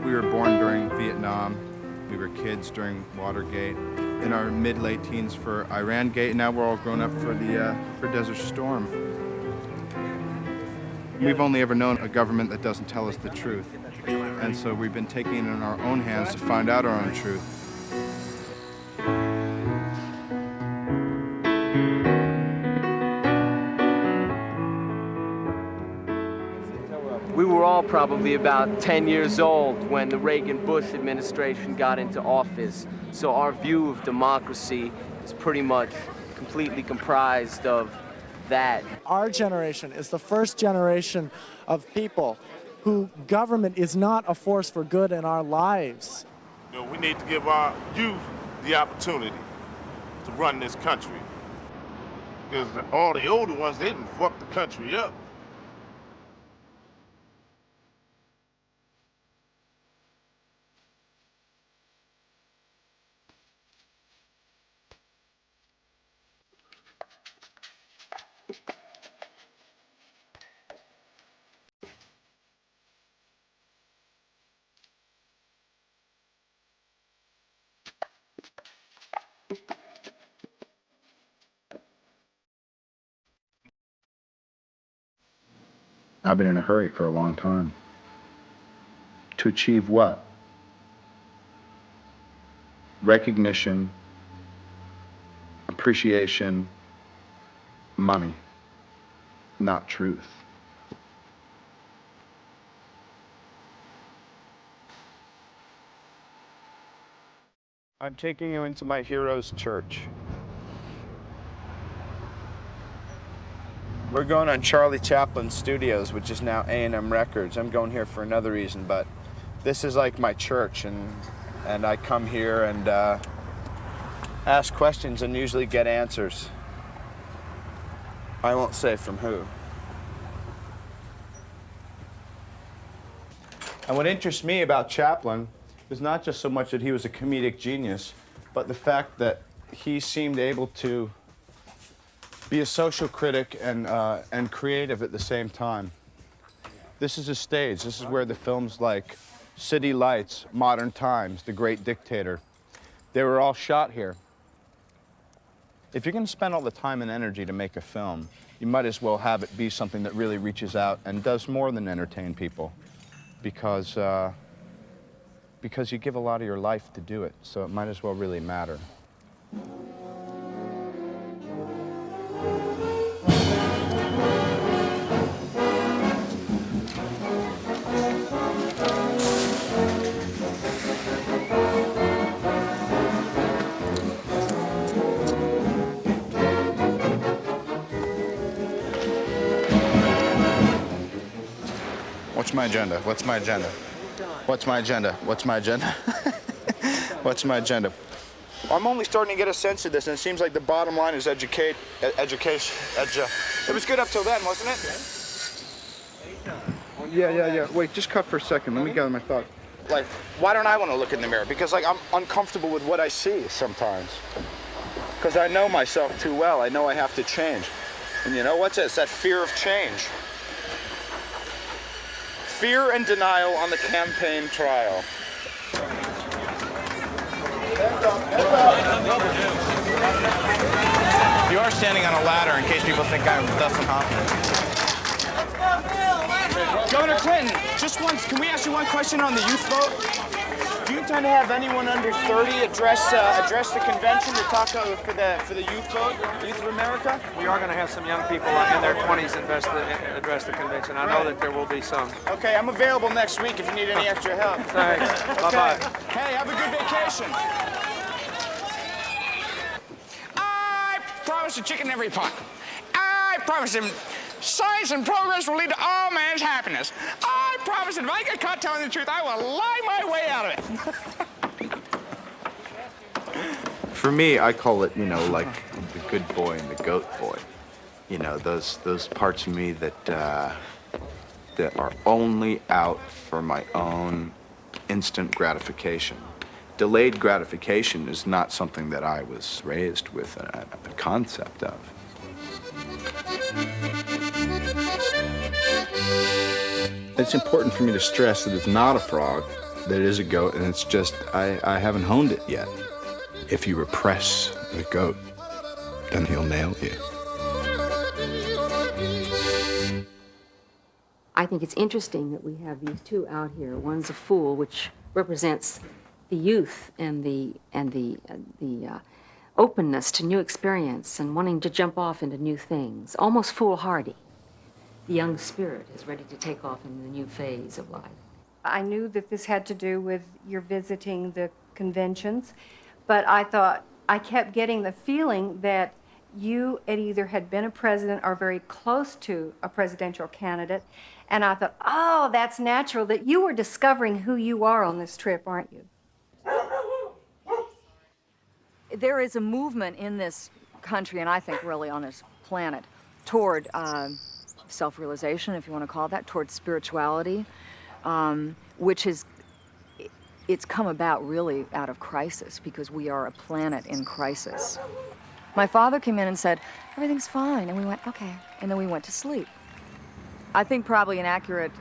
We were born during Vietnam. We were kids during Watergate. In our mid-late teens for Iran Gate. Now we're all grown up for Desert Storm. We've only ever known a government that doesn't tell us the truth. And so we've been taking it in our own hands to find out our own truth. We were all probably about 10 years old when the Reagan-Bush administration got into office. So our view of democracy is pretty much completely comprised of that. Our generation is the first generation of people who government is not a force for good in our lives. You know, we need to give our youth the opportunity to run this country. Because all the older ones, they didn't fuck the country up. I've been in a hurry for a long time. To achieve what? Recognition, appreciation, money, not truth. I'm taking you into my hero's church. We're going on Charlie Chaplin Studios, which is now A&M Records. I'm going here for another reason, but this is like my church, and I come here and ask questions and usually get answers. I won't say from who. And what interests me about Chaplin is not just so much that he was a comedic genius, but the fact that he seemed able to be a social critic and creative at the same time. This is a stage. This is where the films like City Lights, Modern Times, The Great Dictator, they were all shot here. If you're going to spend all the time and energy to make a film, you might as well have it be something that really reaches out and does more than entertain people, because you give a lot of your life to do it, so it might as well really matter. What's my agenda? What's my agenda? What's my agenda? What's my agenda? What's my agenda? I'm only starting to get a sense of this, and it seems like the bottom line is education. It was good up till then, wasn't it? Yeah. Wait, just cut for a second. Let me gather my thoughts. Like, why don't I want to look in the mirror? Because, like, I'm uncomfortable with what I see sometimes. Because I know myself too well. I know I have to change. And you know what's it? It's that fear of change. Fear and denial on the campaign trail. You are standing on a ladder in case people think I'm Dustin Hoffman. Governor Clinton, just once, can we ask you one question on the youth vote? Do you intend to have anyone under 30 address the convention to talk for the youth vote, Youth of America? We are going to have some young people in their 20s address the convention. I know that there will be some. Okay, I'm available next week if you need any extra help. Thanks. Okay. Bye-bye. Hey, have a good vacation. I promised a chicken every pot. I promised him science and progress will lead to all man's happiness. I promised him if I get caught telling the truth, I will lie my way out of it. For me, I call it, like the good boy and the goat boy. Those parts of me that are only out for my own instant gratification. Delayed gratification is not something that I was raised with a concept of. It's important for me to stress that it's not a frog, that it is a goat, and it's just, I haven't honed it yet. If you repress the goat, then he'll nail you. I think it's interesting that we have these two out here. One's a fool, which represents the youth and the openness to new experience and wanting to jump off into new things, almost foolhardy. The young spirit is ready to take off in the new phase of life. I knew that this had to do with your visiting the conventions, but I kept getting the feeling that you either had been a president or very close to a presidential candidate, and I thought, oh, that's natural, that you were discovering who you are on this trip, aren't you? There is a movement in this country, and I think really on this planet, toward self-realization, if you want to call it that, toward spirituality, which is, it's come about really out of crisis, because we are a planet in crisis. My father came in and said, everything's fine, and we went, okay, and then we went to sleep. I think probably an accurate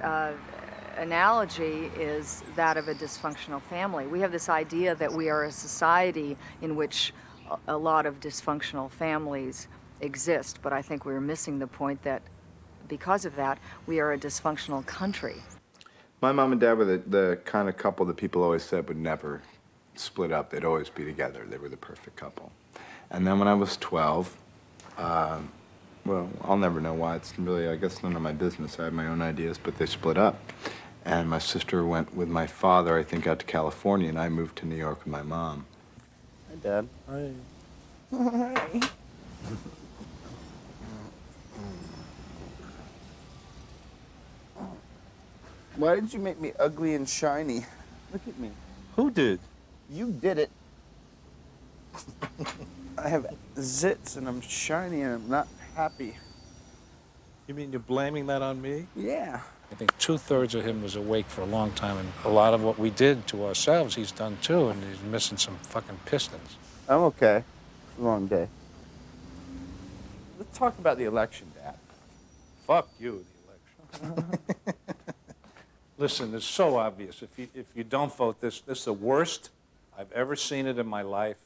analogy is that of a dysfunctional family. We have this idea that we are a society in which a lot of dysfunctional families exist, but I think we're missing the point that because of that, we are a dysfunctional country. My mom and dad were the kind of couple that people always said would never split up. They'd always be together. They were the perfect couple. And then when I was 12, well, I'll never know why. It's really, I guess, none of my business. I had my own ideas, but they split up. And my sister went with my father, I think, out to California, and I moved to New York with my mom. Hi, Dad. Hi. Hi. Why did you make me ugly and shiny? Look at me. Who did? You did it. I have zits and I'm shiny and I'm not happy. You mean you're blaming that on me? Yeah. I think 2/3 of him was awake for a long time, and a lot of what we did to ourselves, he's done too, and he's missing some fucking pistons. I'm okay. It's a long day. Let's talk about the election, Dad. Fuck you, the election. Listen, it's so obvious. If you don't vote, this is the worst I've ever seen it in my life.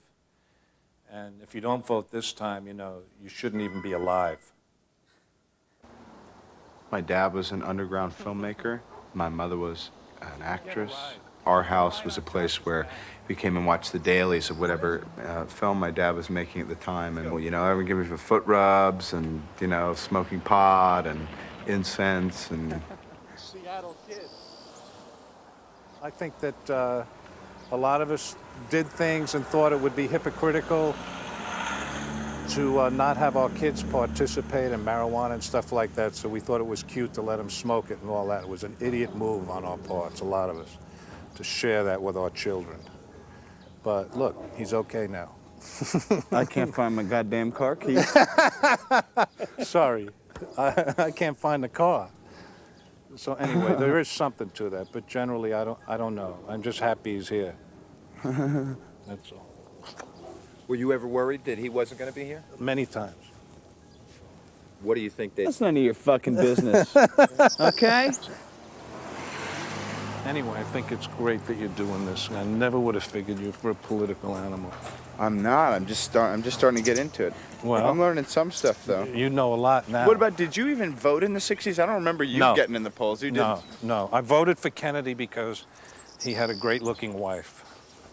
And if you don't vote this time, you know, you shouldn't even be alive. My dad was an underground filmmaker. My mother was an actress. Our house was a place where we came and watched the dailies of whatever film my dad was making at the time. And, you know, everyone gave me foot rubs and, you know, smoking pot and incense and... Seattle kid. I think that a lot of us did things and thought it would be hypocritical to not have our kids participate in marijuana and stuff like that, so we thought it was cute to let them smoke it and all that. It was an idiot move on our parts, a lot of us, to share that with our children. But look, he's okay now. I can't find my goddamn car keys. Sorry, I can't find the car. So anyway, there is something to that, but generally I don't know. I'm just happy he's here. That's all. Were you ever worried that he wasn't going to be here? Many times. What do you think they... That's none of your fucking business. Okay? Anyway, I think it's great that you're doing this. I never would have figured you for a political animal. I'm not. I'm just starting to get into it. Well, I'm learning some stuff, though. You know a lot now. What about, did you even vote in the 60s? I don't remember you getting in the polls. You didn't? No. I voted for Kennedy because he had a great-looking wife.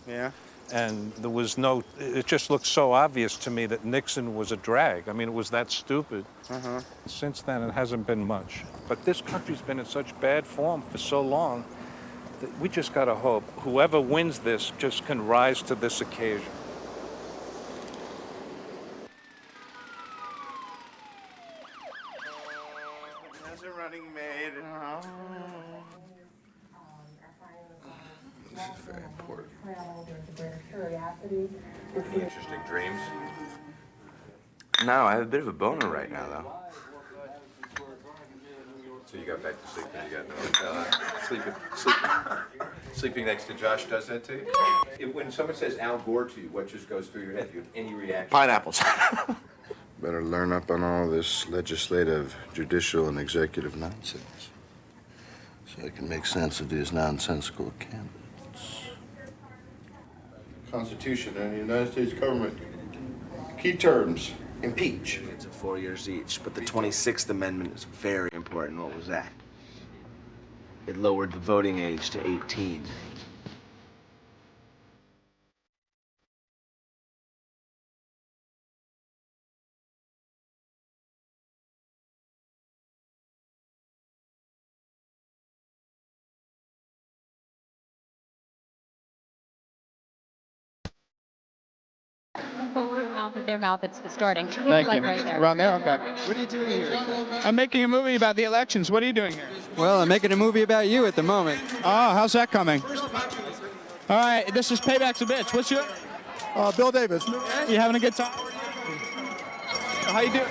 Yeah? And there was no, it just looked so obvious to me that Nixon was a drag. I mean, it was that stupid. Uh-huh. Since then, it hasn't been much. But this country's been in such bad form for so long that we just gotta hope whoever wins this just can rise to this occasion. As a running maid. This is very important. Any interesting dreams? No, I have a bit of a boner right now, though. So you got back to sleep and you got sleeping next to Josh does that to you? When someone says Al Gore to you, what just goes through your head? Do you have any reaction? Pineapples. Better learn up on all this legislative, judicial, and executive nonsense so I can make sense of these nonsensical candidates. Constitution and the United States government. Key terms. Impeach. It's 4 years each, but the 26th Amendment is very important. What was that? It lowered the voting age to 18. Their mouth, it's distorting. Thank Like you. right there. Around there? Okay. What are you doing here? I'm making a movie about the elections. What are you doing here? Well, I'm making a movie about you at the moment. Oh, how's that coming? All right, this is Payback's a Bitch. What's your? Bill Davis. You having a good time? How you doing?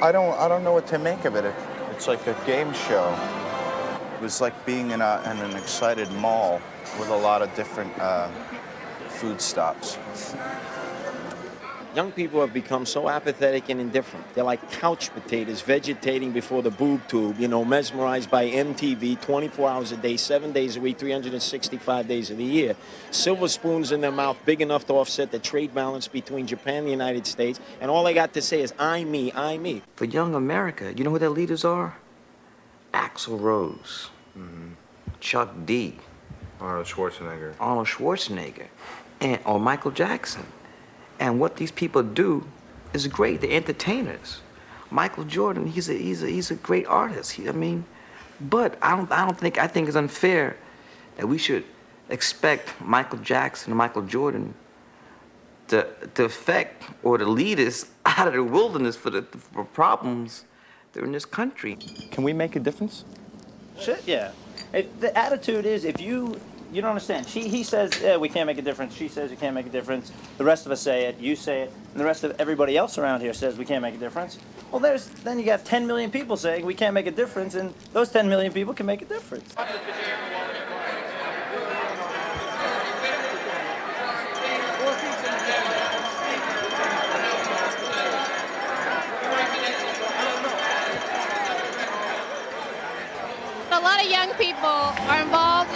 I don't know what to make of it. It's like a game show. It was like being in an excited mall with a lot of different food stops. Young people have become so apathetic and indifferent. They're like couch potatoes vegetating before the boob tube, you know, mesmerized by MTV 24 hours a day, 7 days a week, 365 days of the year. Silver spoons in their mouth big enough to offset the trade balance between Japan and the United States. And all they got to say is, I, me, I, me. For young America, you know who their leaders are? Axl Rose, Chuck D, Arnold Schwarzenegger, or Michael Jackson. And what these people do is great. They're entertainers. Michael Jordan, he's a great artist. But I think it's unfair that we should expect Michael Jackson and Michael Jordan to affect or to lead us out of the wilderness for problems that are in this country. Can we make a difference? Shit, yeah. The attitude is if you don't understand. He says, yeah, we can't make a difference. She says we can't make a difference. The rest of us say it. You say it. And the rest of everybody else around here says we can't make a difference. Well, then you got 10 million people saying we can't make a difference, and those 10 million people can make a difference. A lot of young people are involved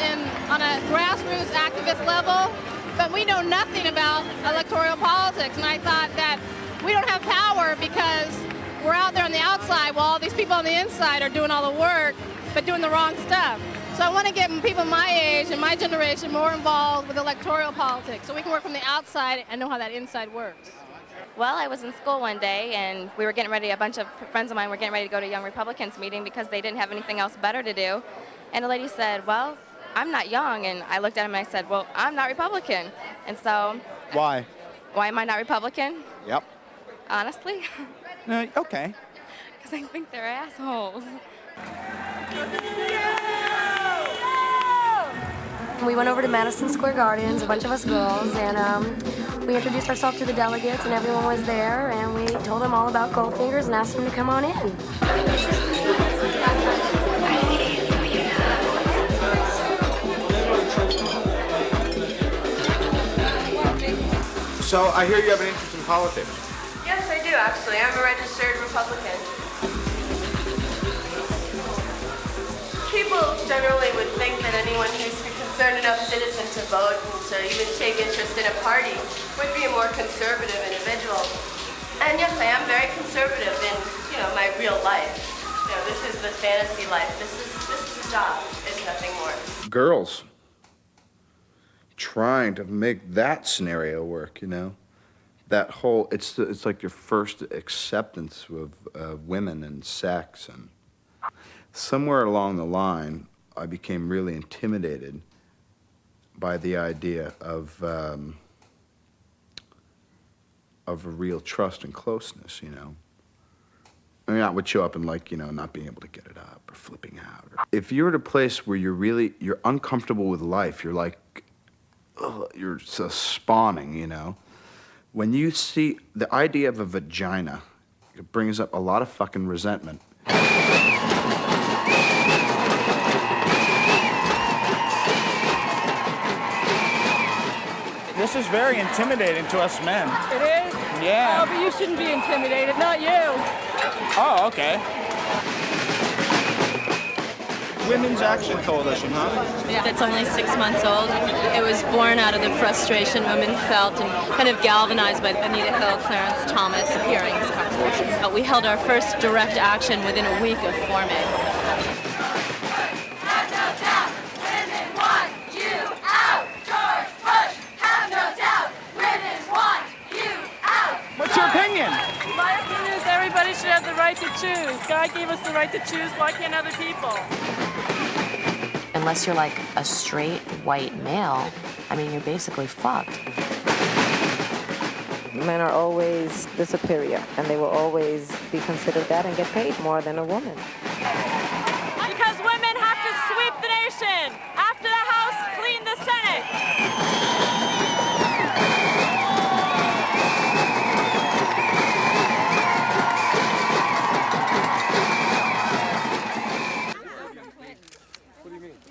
on a grassroots activist level, but we know nothing about electoral politics. And I thought that we don't have power because we're out there on the outside while all these people on the inside are doing all the work, but doing the wrong stuff. So I want to get people my age and my generation more involved with electoral politics so we can work from the outside and know how that inside works. Well, I was in school one day, and we were getting ready, a bunch of friends of mine were getting ready to go to a Young Republicans meeting because they didn't have anything else better to do. And a lady said, well, I'm not young. And I looked at him and I said, well, I'm not Republican. And so... Why? Why am I not Republican? Yep. Honestly? Okay. Because I think they're assholes. We went over to Madison Square Gardens, a bunch of us girls, and we introduced ourselves to the delegates, and everyone was there, and we told them all about Goldfingers and asked them to come on in. So I hear you have an interest in politics. Yes, I do, actually. I'm a registered Republican. People generally would think that anyone who's a concerned enough citizen to vote and to even take interest in a party would be a more conservative individual. And yes, I am very conservative in, my real life. This is the fantasy life. This is the job. It's nothing more. Girls trying to make that scenario work, that whole, it's like your first acceptance of women and sex, and somewhere along the line I became really intimidated by the idea of a real trust and closeness, I mean, I would show up and not being able to get it up or flipping out. If you're at a place where you're uncomfortable with life, you're like, you're so spawning, When you see the idea of a vagina, it brings up a lot of fucking resentment. This is very intimidating to us men. It is? Yeah. Oh, but you shouldn't be intimidated, not you. Oh, okay. Women's Action Coalition, huh? That's only 6 months old. It was born out of the frustration women felt and kind of galvanized by Anita Hill, Clarence Thomas hearings contributions. We held our first direct action within a week of forming. What's your opinion? My opinion is everybody should have the right to choose. God gave us the right to choose. Why can't other people? Unless you're like a straight white male, I mean, you're basically fucked. Men are always the superior, and they will always be considered that and get paid more than a woman. Because women have to sweep the nation. After the House, clean the Senate.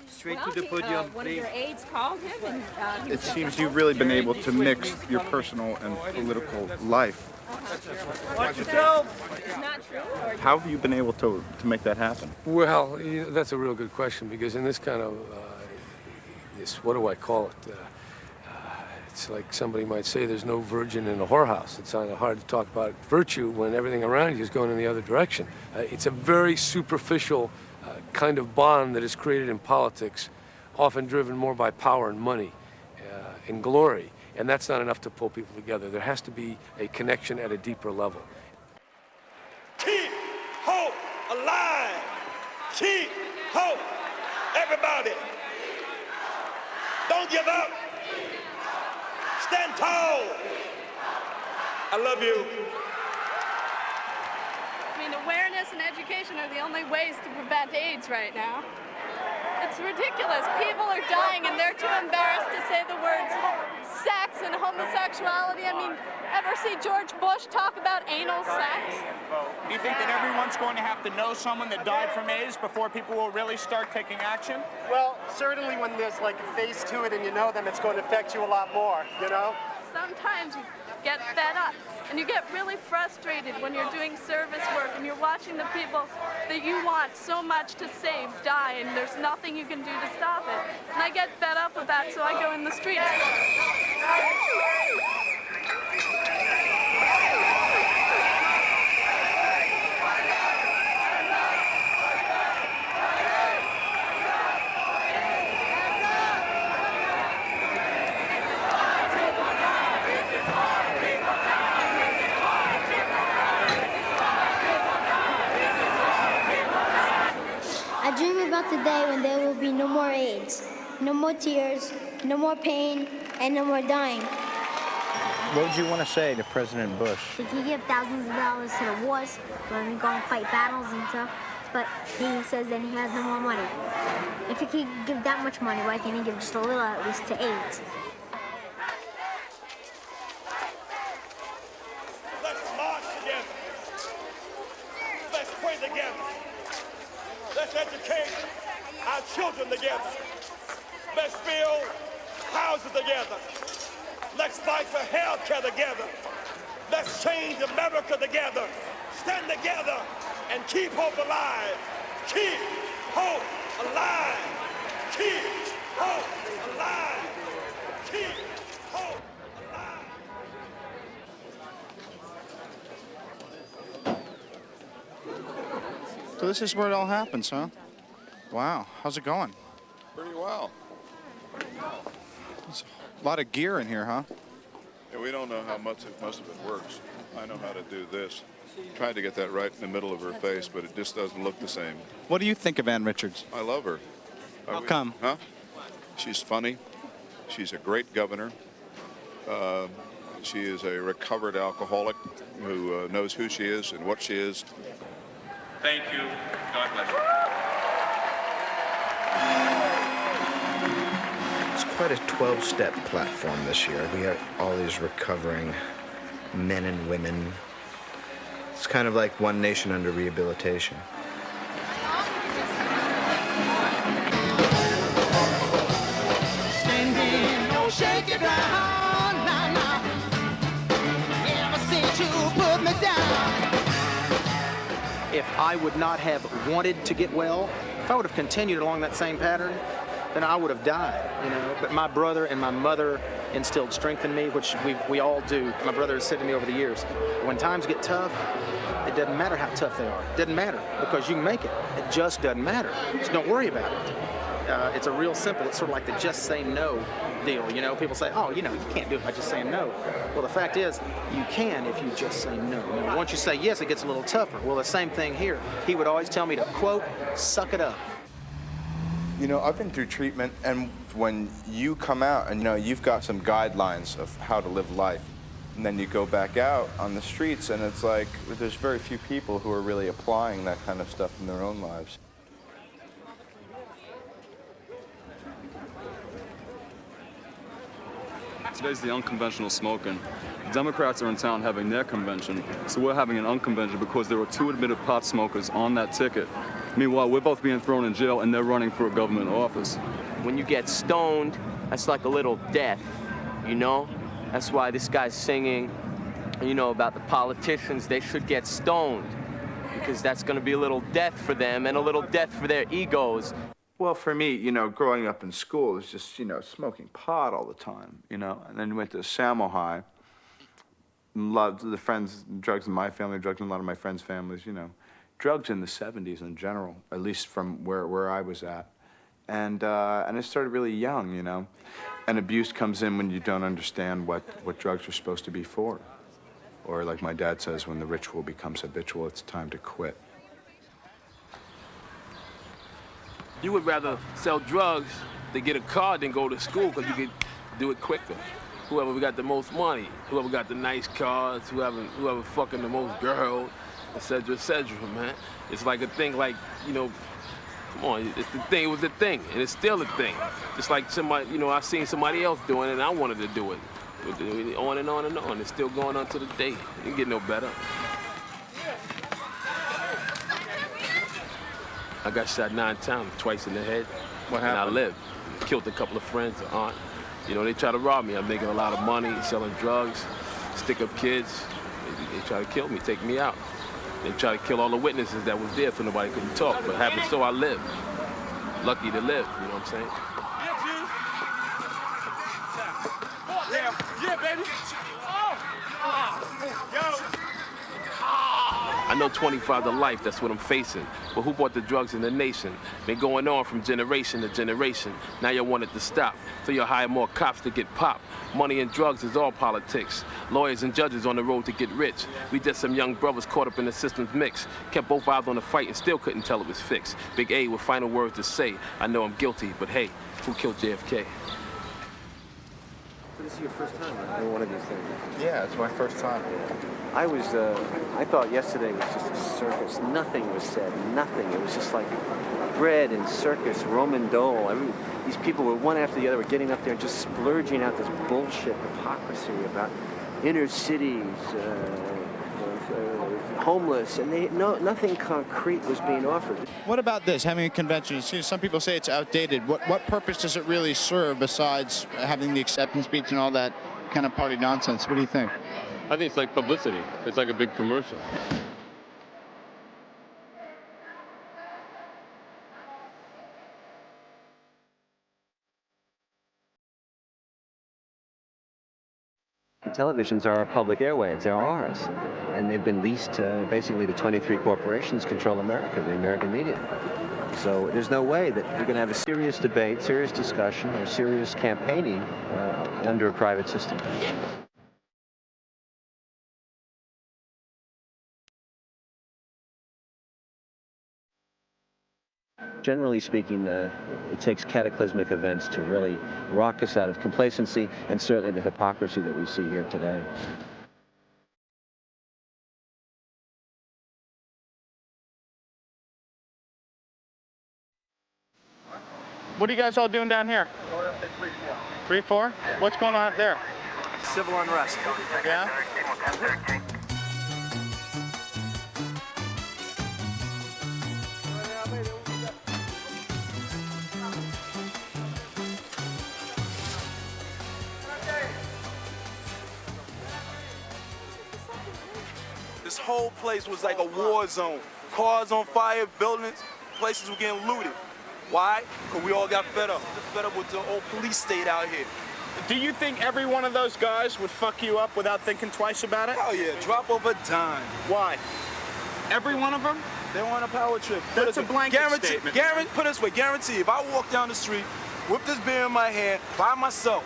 Straight to the podium, One of your aides called him, and It seems you've really been able to mix your personal and political life. Watch yourself. It's not true. How have you been able to make that happen? Well, that's a real good question, because in this kind of, what do I call it? It's like somebody might say there's no virgin in a whorehouse. It's kind of hard to talk about virtue when everything around you is going in the other direction. It's a very superficial kind of bond that is created in politics, often driven more by power and money and glory. And that's not enough to pull people together. There has to be a connection at a deeper level. Keep hope alive. Keep hope. Everybody. Don't give up. Stand tall. I love you. I mean, awareness and education are the only ways to prevent AIDS right now. It's ridiculous. People are dying and they're too embarrassed to say the words sex and homosexuality. I mean, ever see George Bush talk about anal sex? Do you think that everyone's going to have to know someone that died from AIDS before people will really start taking action? Well, certainly when there's like a face to it and you know them, it's going to affect you a lot more, you know? Sometimes you get fed up and you get really frustrated when you're doing service work and you're watching the people that you want so much to save die and there's nothing you can do to stop it. And I get fed up with that, so I go in the streets. I dream about the day when there will be no more AIDS, no more tears, no more pain, and no more dying. What would you want to say to President Bush? He could give thousands of dollars to the wars, let me go and fight battles and stuff, but he says that he has no more money. If he could give that much money, why can't he give just a little at least to AIDS? Let's march together. Let's pray together. Let's educate our children together. Let's build houses together. Let's fight for health care together. Let's change America together. Stand together and keep hope alive. Keep hope alive. Keep hope alive. Keep hope So this is where it all happens, huh? Wow, how's it going? Pretty well. There's a lot of gear in here, huh? Yeah, we don't know how most of it works. I know how to do this. Tried to get that right in the middle of her face, but it just doesn't look the same. What do you think of Ann Richards? I love her. How come? Huh? She's funny. She's a great governor. She is a recovered alcoholic who knows who she is and what she is. Thank you. God bless you. It's quite a 12-step platform this year. We have all these recovering men and women. It's kind of like one nation under rehabilitation. Shake it down, nah, nah. Ever since you put me down. If I would not have wanted to get well, If I would have continued along that same pattern, then I would have died, you know. But my brother and my mother instilled strength in me, which we all do. My brother has said to me over the years, when times get tough, it doesn't matter how tough they are. It doesn't matter, because you can make it. It just doesn't matter. Just don't worry about it. It's a real simple, it's sort of like the just say no deal, you know. People say, oh, you know, you can't do it by just saying no. Well, the fact is, you can if you just say no. Now, once you say yes, it gets a little tougher. Well, the same thing here. He would always tell me to, quote, suck it up. You know, I've been through treatment, and when you come out and, you know, you've got some guidelines of how to live life, and then you go back out on the streets, and it's like there's very few people who are really applying that kind of stuff in their own lives. Today's the unconventional smoking. Democrats are in town having their convention, so we're having an unconvention because there were 2 admitted pot smokers on that ticket. Meanwhile, we're both being thrown in jail and they're running for a government office. When you get stoned, that's like a little death, you know? That's why this guy's singing, you know, about the politicians. They should get stoned, because that's gonna be a little death for them and a little death for their egos. Well, for me, you know, growing up in school, it was just, you know, smoking pot all the time, you know, and then went to Samo High. A lot of the friends, drugs in my family, drugs in a lot of my friends' families, you know. Drugs in the 70s in general, at least from where I was at. And I started really young, you know. And abuse comes in when you don't understand what drugs are supposed to be for. Or like my dad says, when the ritual becomes habitual, it's time to quit. You would rather sell drugs to get a car than go to school, because you could do it quicker. Whoever got the most money, whoever got the nice cars, whoever fucking the most girls, et cetera, man. It's like a thing, like, you know, come on, it's the thing, it was the thing, and it's still a thing. Just like somebody, you know, I seen somebody else doing it, and I wanted to do it. On and on and on. It's still going on to the day. It didn't get no better. I got shot 9 times, twice in the head. What happened? And I lived. Killed a couple of friends, an aunt. You know, they try to rob me. I'm making a lot of money, selling drugs, stick up kids. They try to kill me, take me out. They try to kill all the witnesses that was there so nobody couldn't talk. But happened so I lived. Lucky to live, you know what I'm saying? Yeah, baby. I know 25 to life, that's what I'm facing. But who bought the drugs in the nation? Been going on from generation to generation. Now you want it to stop, so you'll hire more cops to get popped. Money and drugs is all politics. Lawyers and judges on the road to get rich. We just some young brothers caught up in the system's mix. Kept both eyes on the fight and still couldn't tell it was fixed. Big A with final words to say. I know I'm guilty, but hey, who killed JFK? This is your first time, right? One of these things. Yeah, it's my first time. I thought yesterday was just a circus. Nothing was said, nothing. It was just like bread and circus, Roman dole. These people were one after the other, were getting up there and just splurging out this bullshit hypocrisy about inner cities, homeless, and nothing concrete was being offered. What about this, having a convention? See, some people say it's outdated. What purpose does it really serve besides having the acceptance speech and all that kind of party nonsense? What do you think? I think it's like publicity. It's like a big commercial. Televisions are our public airwaves, they're ours. And they've been leased to, basically, the 23 corporations control America, the American media. So there's no way that you're going to have a serious debate, serious discussion, or serious campaigning under a private system. Generally speaking, it takes cataclysmic events to really rock us out of complacency and certainly the hypocrisy that we see here today. What are you guys all doing down here? 3-4? What's going on out there? Civil unrest. Yeah? This whole place was like a war zone. Cars on fire, buildings. places were getting looted. Why? Because we all got fed up. Fed up with the old police state out here. Do you think every one of those guys would fuck you up without thinking twice about it? Hell yeah, drop of a dime. Why? Every one of them? They want a power trip. That's a blanket statement. Put it this way, guarantee if I walk down the street with this beer in my hand by myself,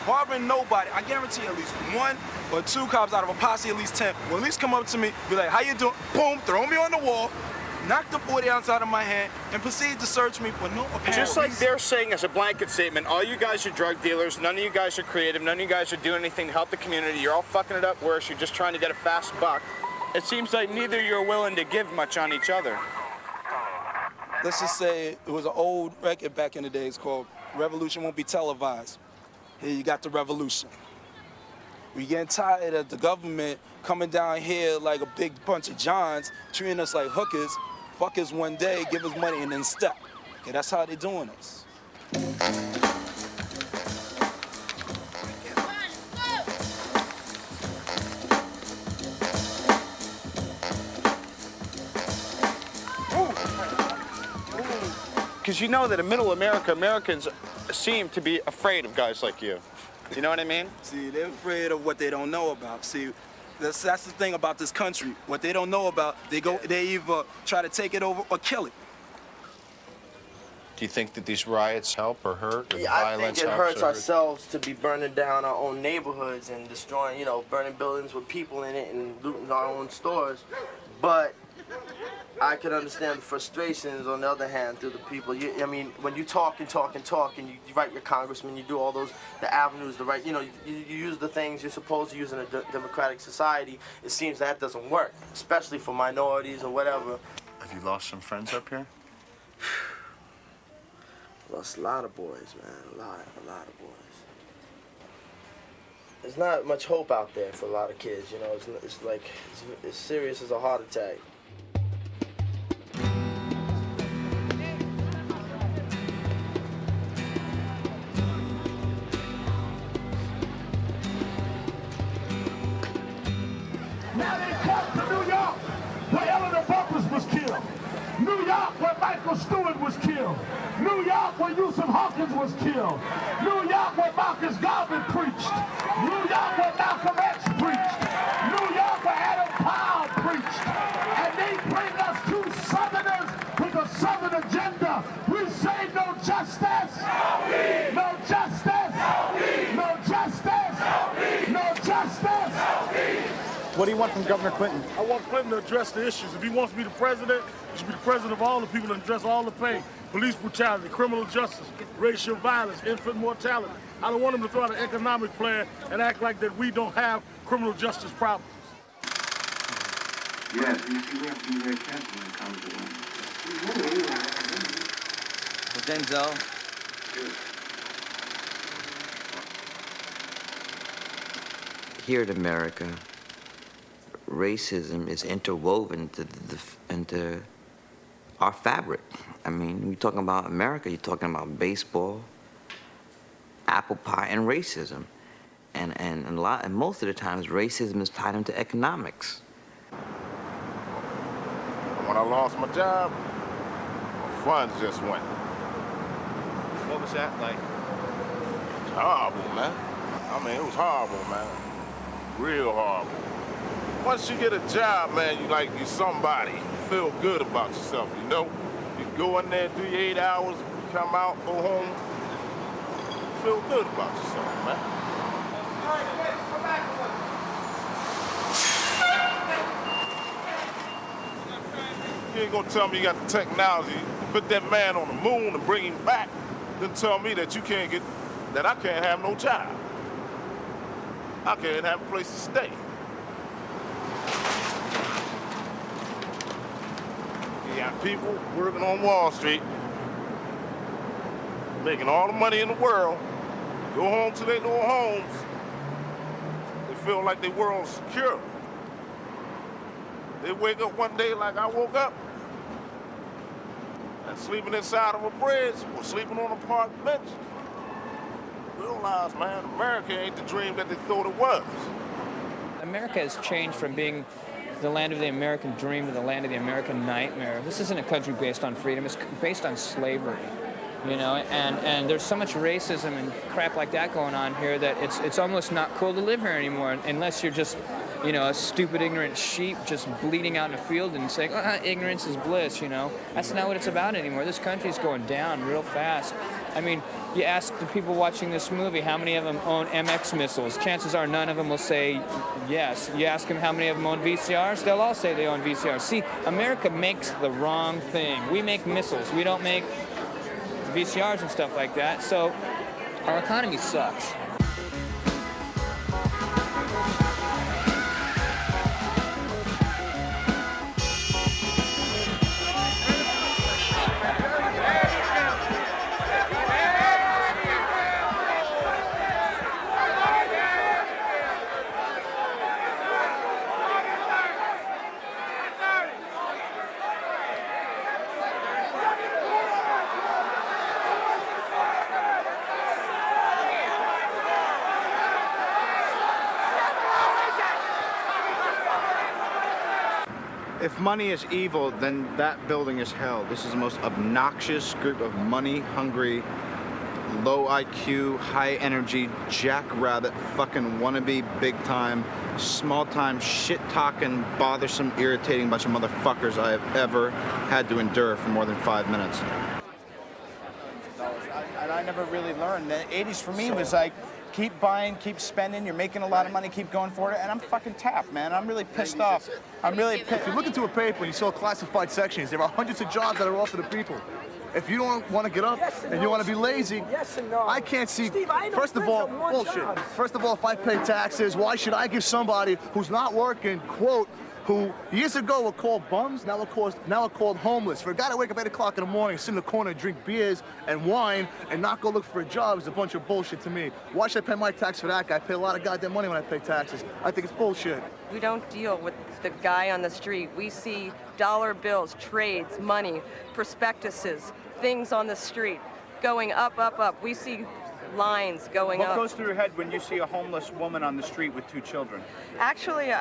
harboring nobody, I guarantee at least 1 or 2 cops out of a posse, at least 10, will at least come up to me, be like, how you doing? Boom, throw me on the wall, knock the 40 ounce out of my hand, and proceed to search me for no apparent Just like reason. they're saying as a blanket statement, all you guys are drug dealers, none of you guys are creative, none of you guys are doing anything to help the community, you're all fucking it up worse, you're just trying to get a fast buck. It seems like neither you're willing to give much on each other. Let's just say it was an old record back in the days called Revolution Won't Be Televised. Here you got the revolution. We getting tired of the government coming down here like a big bunch of Johns, treating us like hookers, fuck us one day, give us money, and then step. Okay, that's how they doing us. Because you know that in middle America, Americans seem to be afraid of guys like you. You know what I mean? See, they're afraid of what they don't know about. See, that's the thing about this country. What they don't know about, they either try to take it over or kill it. Do you think that these riots help or hurt? Or Yeah, I think it hurts or ourselves to be burning down our own neighborhoods and destroying, burning buildings with people in it and looting our own stores. But I could understand the frustrations on the other hand through the people. I mean, when you talk and talk and talk and you write your congressman, you do all those, the avenues, you use the things you're supposed to use in a democratic society, it seems that doesn't work, especially for minorities or whatever. Have you lost some friends up here? Lost a lot of boys, man, a lot of boys. There's not much hope out there for a lot of kids, it's like, it's serious as a heart attack. Now they come to New York, where Eleanor Bumpers was killed. New York, where Michael Stewart was killed. New York, where Yusuf Hawkins was killed. New York, where Marcus Garvey preached. New York, where Malcolm X preached. New York, where Adam Powell preached. And they bring us two Southerners with a Southern agenda. We say no justice, no justice, no justice, no justice. What do you want from Governor Clinton? I want Clinton to address the issues. If he wants to be the president, he should be the president of all the people and address all the pain. Police brutality, criminal justice, racial violence, infant mortality. I don't want him to throw out an economic plan and act like that we don't have criminal justice problems. Yes, you see, we have to be very careful when it comes to women. Denzel. Here in America, racism is interwoven into our fabric. I mean, you're talking about America, you're talking about baseball, apple pie, and racism. And most of the times, racism is tied into economics. When I lost my job, funds just went. What was that like? It's horrible, man. I mean, it was horrible, man. Real horrible. Once you get a job, man, you're somebody. You feel good about yourself, you know? You go in there, do your 8 hours, come out, go home. You feel good about yourself, man. You ain't gonna tell me you got the technology to put that man on the moon and bring him back, then tell me that that I can't have no job. I can't have a place to stay. You got people working on Wall Street, making all the money in the world, go home to their little homes. They feel like their world's secure. They wake up one day like I woke up and sleeping inside of a bridge or sleeping on a park bench. Realize, man, America ain't the dream that they thought it was. America has changed from being the land of the American dream to the land of the American nightmare. This isn't a country based on freedom. It's based on slavery. You know, and there's so much racism and crap like that going on here that it's almost not cool to live here anymore unless you're just, you know, a stupid, ignorant sheep just bleeding out in a field and saying, ignorance is bliss, you know. That's not what it's about anymore. This country's going down real fast. I mean, you ask the people watching this movie how many of them own MX missiles. Chances are none of them will say yes. You ask them how many of them own VCRs, they'll all say they own VCRs. See, America makes the wrong thing. We make missiles. We don't make VCRs and stuff like that, so our economy sucks. If money is evil, then that building is hell. This is the most obnoxious group of money-hungry, low IQ, high energy, jackrabbit, fucking wannabe, big-time, small-time, shit-talking, bothersome, irritating bunch of motherfuckers I have ever had to endure for more than 5 minutes. And I never really learned. The 80s for me was like, keep buying, keep spending, you're making a lot of money, keep going for it, and I'm fucking tapped, man. I'm really pissed off. I'm really pissed. If you look into a paper and you saw classified sections, there are hundreds of jobs that are offered to people. If you don't want to get up and you want to be lazy, I can't see. Steve, I know first of all, bullshit. job. First of all, if I pay taxes, why should I give somebody who's not working, quote, who years ago were called bums, now are called homeless. For a guy to wake up 8 o'clock in the morning, sit in the corner and drink beers and wine and not go look for a job is a bunch of bullshit to me. Why should I pay my tax for that guy? I pay a lot of goddamn money when I pay taxes. I think it's bullshit. We don't deal with the guy on the street. We see dollar bills, trades, money, prospectuses, things on the street going up, up, up. We see lines going up. What goes through your head when you see a homeless woman on the street with 2 children? Actually,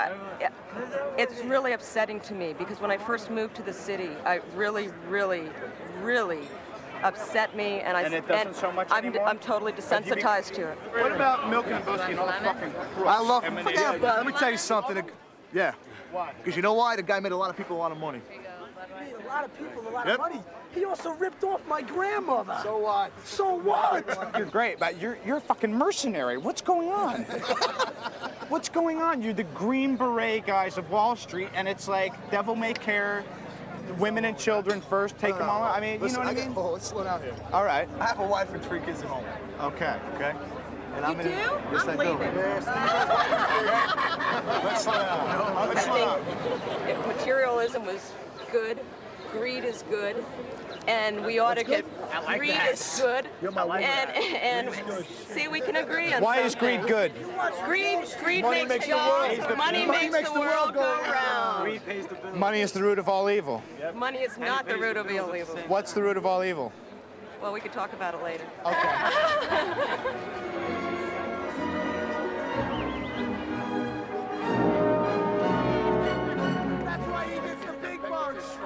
it's really upsetting to me because when I first moved to the city, I really upset me, and it doesn't so much anymore? I'm totally desensitized to it. What about Milk and Booski and all the fucking crooks? I love. emanating- Forget about it. Let me tell you something. Yeah. Why? Because you know why? The guy made a lot of people a lot of money. A lot of people, a lot Yep. of money. He also ripped off my grandmother. So what? So what? You're great, but you're a fucking mercenary. What's going on? What's going on? You're the Green Beret guys of Wall Street, and it's like devil may care, women and children first, take them all out. I mean, Listen, you know what I mean? Let's slow down here. All right. I have a wife and 3 kids at home. Okay. Okay? And You do? Yes, I'm I do. leaving. Let's slow down. Let's slow down. If materialism was good, greed is good, and we ought to get greed is good. And see, we can agree on Why is something. greed good? Greed Money makes makes the world- jobs. Money makes the world go round. Money is the root of all evil. Money is not the root of all evil. What's the root of all evil? Well, we could talk about it later. That's why he gets the big bucks.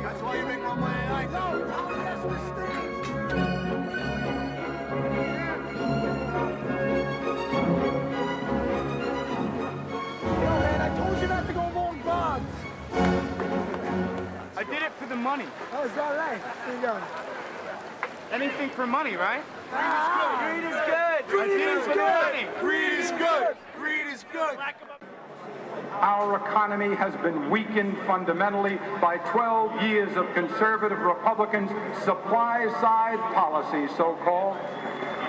That's why you make more money than I do. No, that's the Steve. Yo, man, I told you not to go long bogs. I did it for the money. Oh, is that right? There you go. Anything for money, right? Greed is good. Greed is good. Greed is good. Greed is good. Our economy has been weakened fundamentally by 12 years of conservative Republicans' supply-side policy, so-called.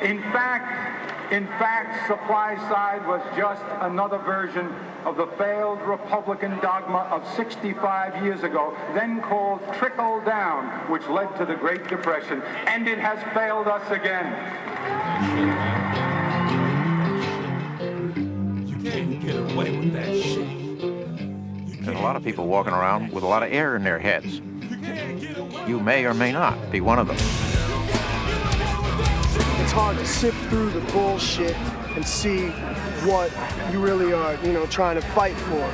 In fact, supply-side was just another version of the failed Republican dogma of 65 years ago, then called trickle-down, which led to the Great Depression, and it has failed us again. You can't get away with that shit. There's a lot of people walking around with a lot of air in their heads. You may or may not be one of them. It's hard to sift through the bullshit and see what you really are, trying to fight for.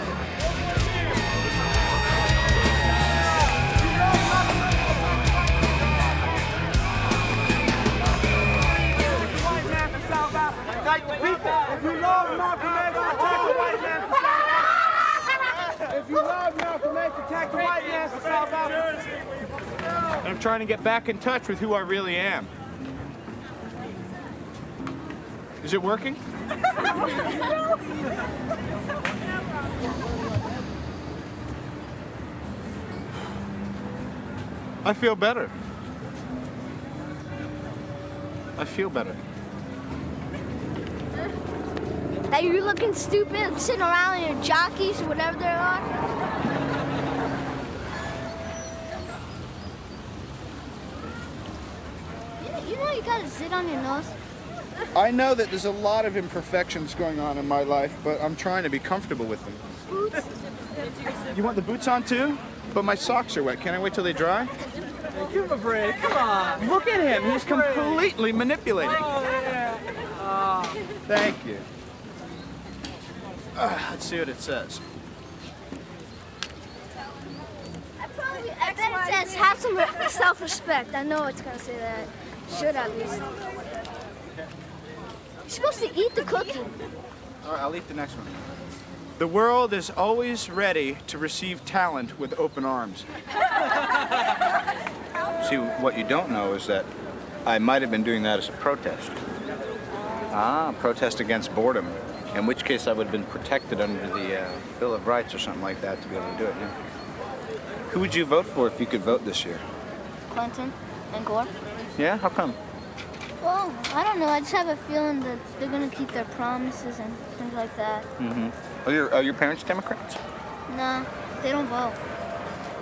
And I'm trying to get back in touch with who I really am. Is it working? I feel better. I feel better. That you're looking stupid sitting around in your jockeys or whatever they are. You know you gotta sit on your nose. I know that there's a lot of imperfections going on in my life, but I'm trying to be comfortable with them. Boots. You want the boots on too? But my socks are wet. Can I wait till they dry? Give him a break. Come on. Look at him. He's completely manipulating. Oh, yeah. Thank you. Let's see what it says. I bet it says have some self-respect. I know it's gonna say that. Should at least. You're supposed to eat the cookie. All right, I'll eat the next one. The world is always ready to receive talent with open arms. See, what you don't know is that I might have been doing that as a protest. Protest against boredom. In which case I would have been protected under the Bill of Rights or something like that to be able to do it. Yeah. Who would you vote for if you could vote this year? Clinton and Gore. Yeah? How come? Well, I don't know. I just have a feeling that they're gonna keep their promises and things like that. Mm-hmm. Are your parents Democrats? Nah, they don't vote.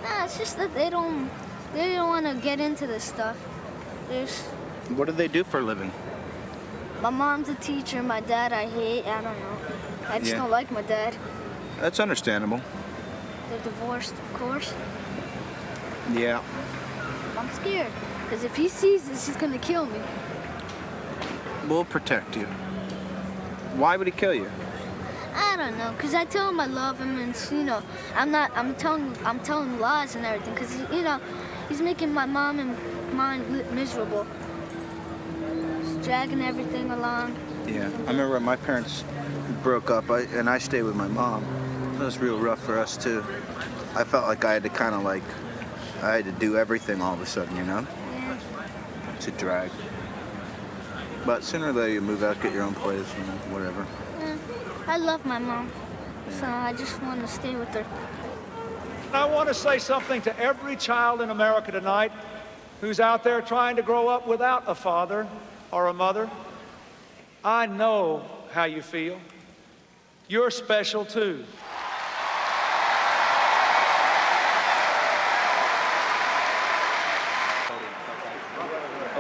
Nah, it's just that they don't want to get into this stuff. What do they do for a living? My mom's a teacher. My dad, I hate. I don't know. I just don't like my dad. That's understandable. They're divorced, of course. Yeah. I'm scared because if he sees this, he's gonna kill me. We'll protect you. Why would he kill you? I don't know, cause I tell him I love him, and I'm telling lies and everything, cause he's making my mom and mine miserable. He's dragging everything along. Yeah, I remember when my parents broke up, and I stayed with my mom. It was real rough for us too. I felt like I had to I had to do everything all of a sudden, Yeah. It's a drag. But sooner or later you move out, get your own place, whatever. Yeah. I love my mom, so I just want to stay with her. I want to say something to every child in America tonight who's out there trying to grow up without a father or a mother. I know how you feel. You're special too.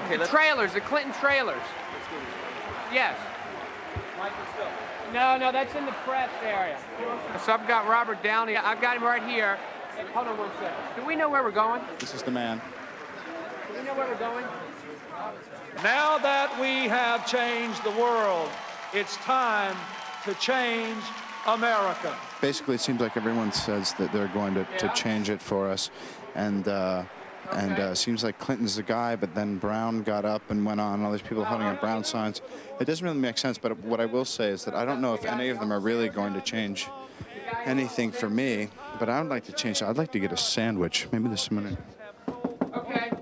Okay, the trailers, the Clinton trailers. Yes. No, that's in the press area. So I've got Robert Downey. I've got him right here. Hold on one second. Do we know where we're going? This is the man. Do we know where we're going? Now that we have changed the world, it's time to change America. Basically, it seems like everyone says that they're going to change it for us, and seems like Clinton's the guy, but then Brown got up and went on, all these people holding up Brown signs. It doesn't really make sense, but what I will say is that I don't know if any of them are really going to change anything for me, but I would like to change. I'd like to get a sandwich. Maybe there's someone in. Okay.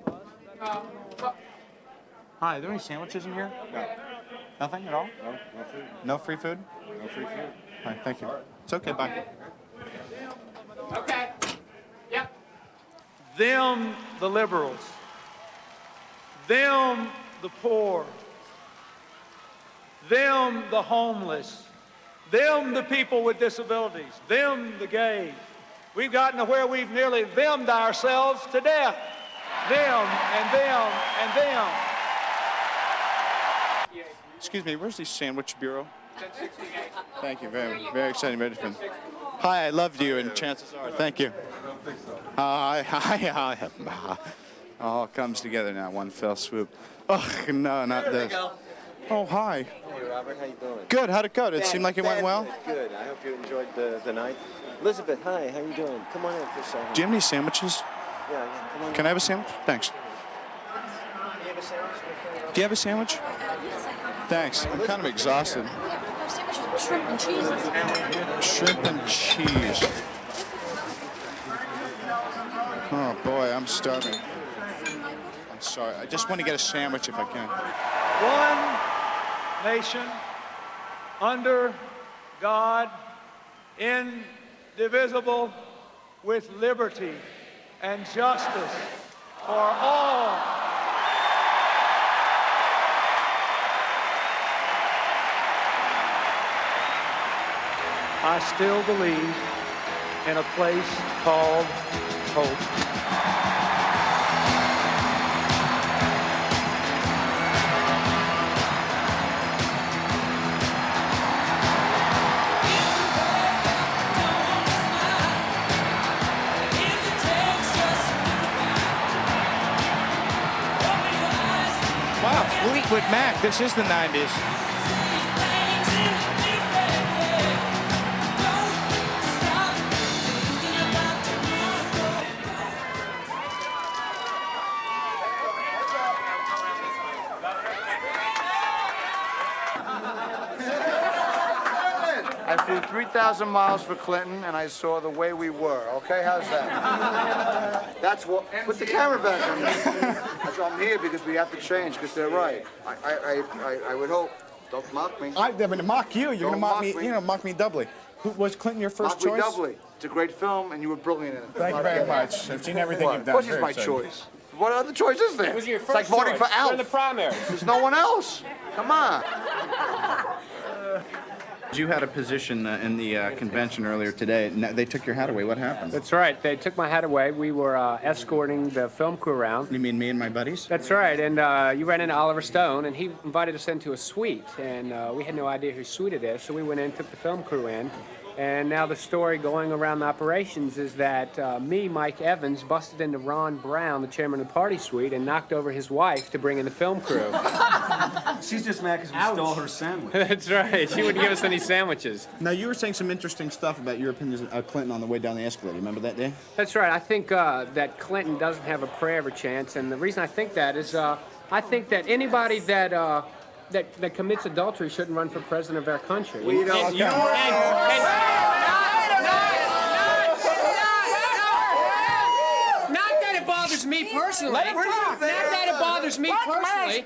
Hi, are there any sandwiches in here? No. Nothing at all? No, no food. No free food? No free food. All right, thank you. It's okay, bye. Okay. Yep. Them, the liberals. Them, the poor. Them, the homeless. Them, the people with disabilities. Them, the gays. We've gotten to where we've nearly themmed ourselves to death. Them, and them, and them. Excuse me, where's the sandwich bureau? 1068. Thank you, very, very exciting, very different. Hi, I loved you, and chances are, thank you. Hi. All comes together now, one fell swoop. Oh, no, not this. Oh, hi. Hey, Robert, how you doing? Good, how'd it go? Did it seem like it went well? Good. I hope you enjoyed the night. Elizabeth, hi, how you doing? Come on in for a second. Do you have any sandwiches? Yeah, come on in. Can I have a sandwich? Thanks. Do you have a sandwich? Do you have a sandwich? Thanks. I'm kind of exhausted. Shrimp and cheese. Shrimp and cheese. Oh boy, I'm starving. Sorry, I just want to get a sandwich if I can. One nation, under God, indivisible, with liberty and justice for all. I still believe in a place called hope. Wow, Fleetwood Mac, this is the 90s. I flew 3,000 miles for Clinton, and I saw the way we were. Okay, how's that? That's what. Put the camera back on me. That's why I'm here, because we have to change, because they're right. I would hope. Don't mock me. I'm going to mock you. You're going to mock me. You're going to mock me doubly. Was Clinton your first choice? Mock me doubly. It's a great film, and you were brilliant in it. Thank you very much. I've seen everything you've done. Of course, he's my choice. What other choice is there? It was your It's first like voting choice. for Alf. You're in the primary. There's no one else. Come on. You had a position in the convention earlier today. They took your hat away. What happened? That's right. They took my hat away. We were escorting the film crew around. You mean me and my buddies? That's right. And you ran into Oliver Stone, and he invited us into a suite. And we had no idea whose suite it is, so we went in, took the film crew in. And now the story going around the operations is that me, Mike Evans, busted into Ron Brown, the chairman of the party suite, and knocked over his wife to bring in the film crew. She's just mad because we stole her sandwich. That's right. She wouldn't give us any sandwiches. Now, you were saying some interesting stuff about your opinions of Clinton on the way down the escalator. Remember that day? That's right. I think that Clinton doesn't have a prayer of a chance, and the reason I think that is I think that anybody that commits adultery shouldn't run for president of our country. We don't. Not that it bothers me personally. Not that it bothers me personally.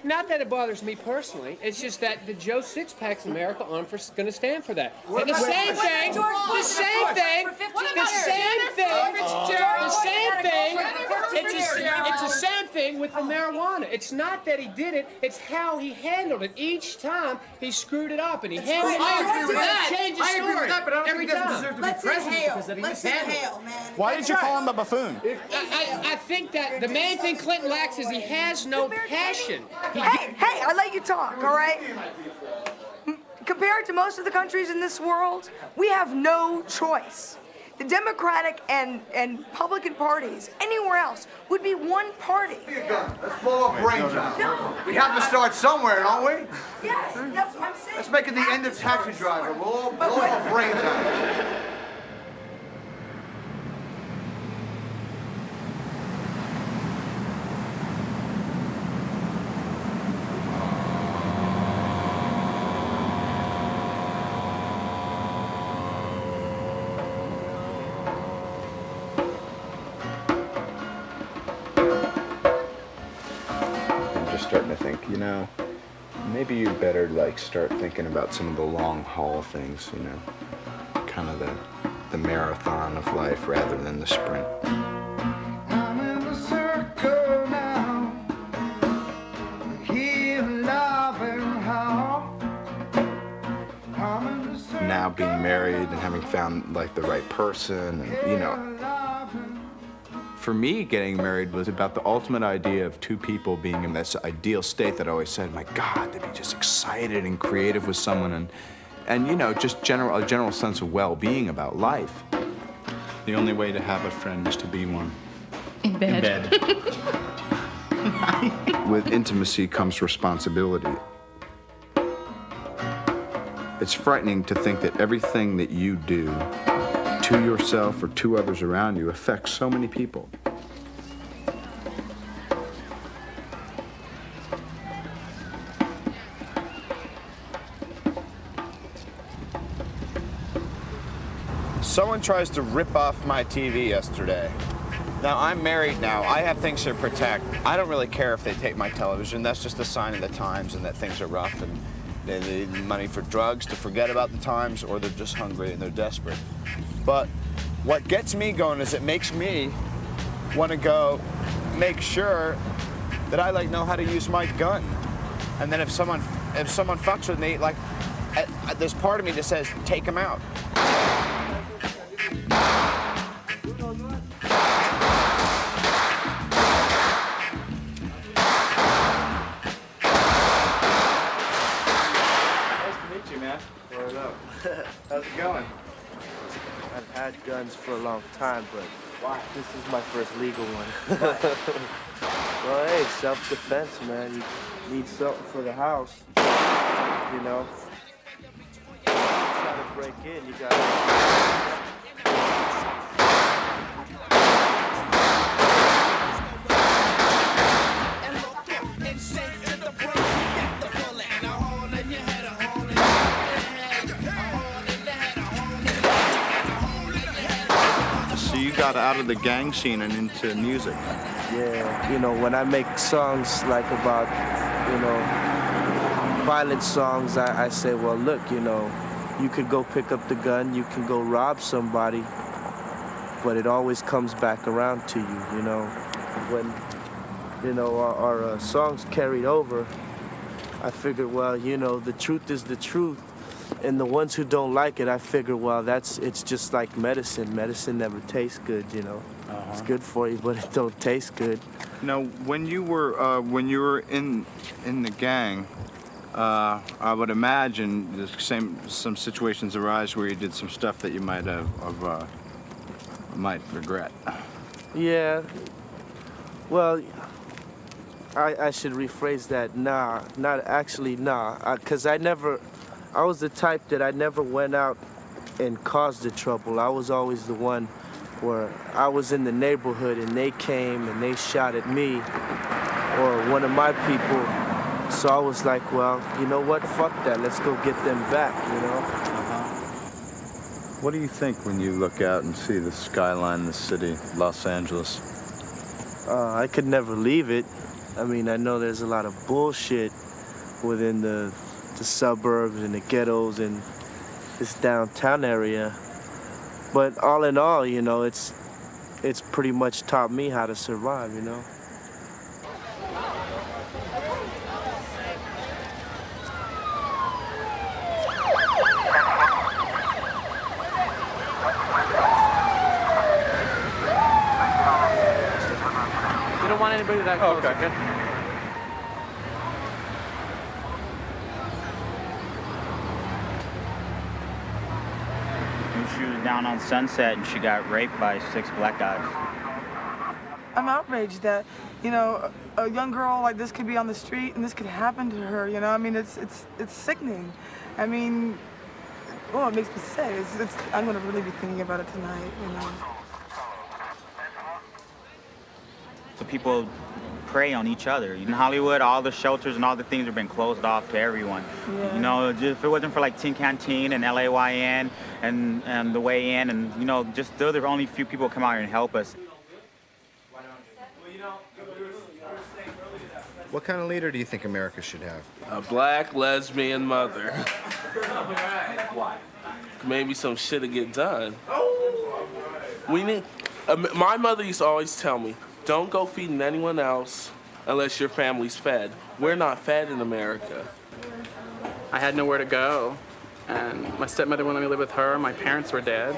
Not that it bothers me personally. It's just that the Joe Six-Packs in America aren't going to stand for that. And the same thing. It's the same thing with the marijuana. It's not that he did it. It's how he handled it. Each time he screwed it up, and he handled it. I agree with that. Changed the I agree with that, but I don't every think he doesn't time. deserve to be president because of it. Let's inhale, man. Why did you call him a buffoon? I think that the main thing Clinton lacks is he has no passion. Hey, I let you talk, all right? Compared to most of the countries in this world, we have no choice. The Democratic and Republican parties anywhere else would be one party. Let's blow our brains out. No. We have to start somewhere, don't we? Yes, that's what I'm saying. Let's make it the end of Taxi Driver. We'll all blow our brains out. Starting to think, maybe you better start thinking about some of the long haul things, kind of the marathon of life rather than the sprint. I'm in the circle now, here loving how. Now being married and having found the right person, and for me, getting married was about the ultimate idea of two people being in this ideal state that I always said, my God, to be just excited and creative with someone and just a general sense of well-being about life. The only way to have a friend is to be one. In bed. With intimacy comes responsibility. It's frightening to think that everything that you do to yourself or to others around you affects so many people. Someone tries to rip off my TV yesterday. Now, I'm married now. I have things to protect. I don't really care if they take my television. That's just a sign of the times and that things are rough and they need money for drugs to forget about the times, or they're just hungry and they're desperate. But what gets me going is it makes me want to go make sure that I like know how to use my gun. And then if someone fucks with me, like there's part of me that says, take him out. Word up. How's it going? I've had guns for a long time, but this is my first legal one. Well, hey, self-defense, man. You need something for the house, you know. Try to break in, you gotta... So you got out of the gang scene and into music. Yeah, you know, when I make songs like about, you know, violent songs, I say, well, look, you know, you could go pick up the gun, you can go rob somebody, but it always comes back around to you, you know. When, you know, our songs carried over, I figured, well, you know, the truth is the truth. And the ones who don't like it, I figure, well, it's just like medicine. Medicine never tastes good, you know. It's good for you, but it don't taste good. Now, when you were in the gang, I would imagine some situations arise where you did some stuff that you might regret. Yeah. Well, I should rephrase that. Nah, not actually. Nah, because I was the type that I never went out and caused the trouble. I was always the one where I was in the neighborhood and they came and they shot at me or one of my people. So I was like, well, you know what? Fuck that. Let's go get them back, you know? What do you think when you look out and see the skyline of the city, Los Angeles? I could never leave it. I mean, I know there's a lot of bullshit within the suburbs and the ghettos and this downtown area. But all in all, you know, it's pretty much taught me how to survive, you know? You don't want anybody that close, okay? She was down on Sunset and she got raped by 6 black guys. I'm outraged that, you know, a young girl like this could be on the street and this could happen to her, you know? I mean, it's sickening. I mean, oh, it makes me sick. I'm gonna really be thinking about it tonight, you know? So people prey on each other. In Hollywood, all the shelters and all the things have been closed off to everyone. Yeah. You know, if it wasn't for like Tin Canteen and LAYN and the Way In, and you know, just they're the only few people who come out here and help us. What kind of leader do you think America should have? A black lesbian mother. Maybe some shit to get done. We need. My mother used to always tell me, don't go feeding anyone else unless your family's fed. We're not fed in America. I had nowhere to go, and my stepmother wouldn't let me live with her. My parents were dead.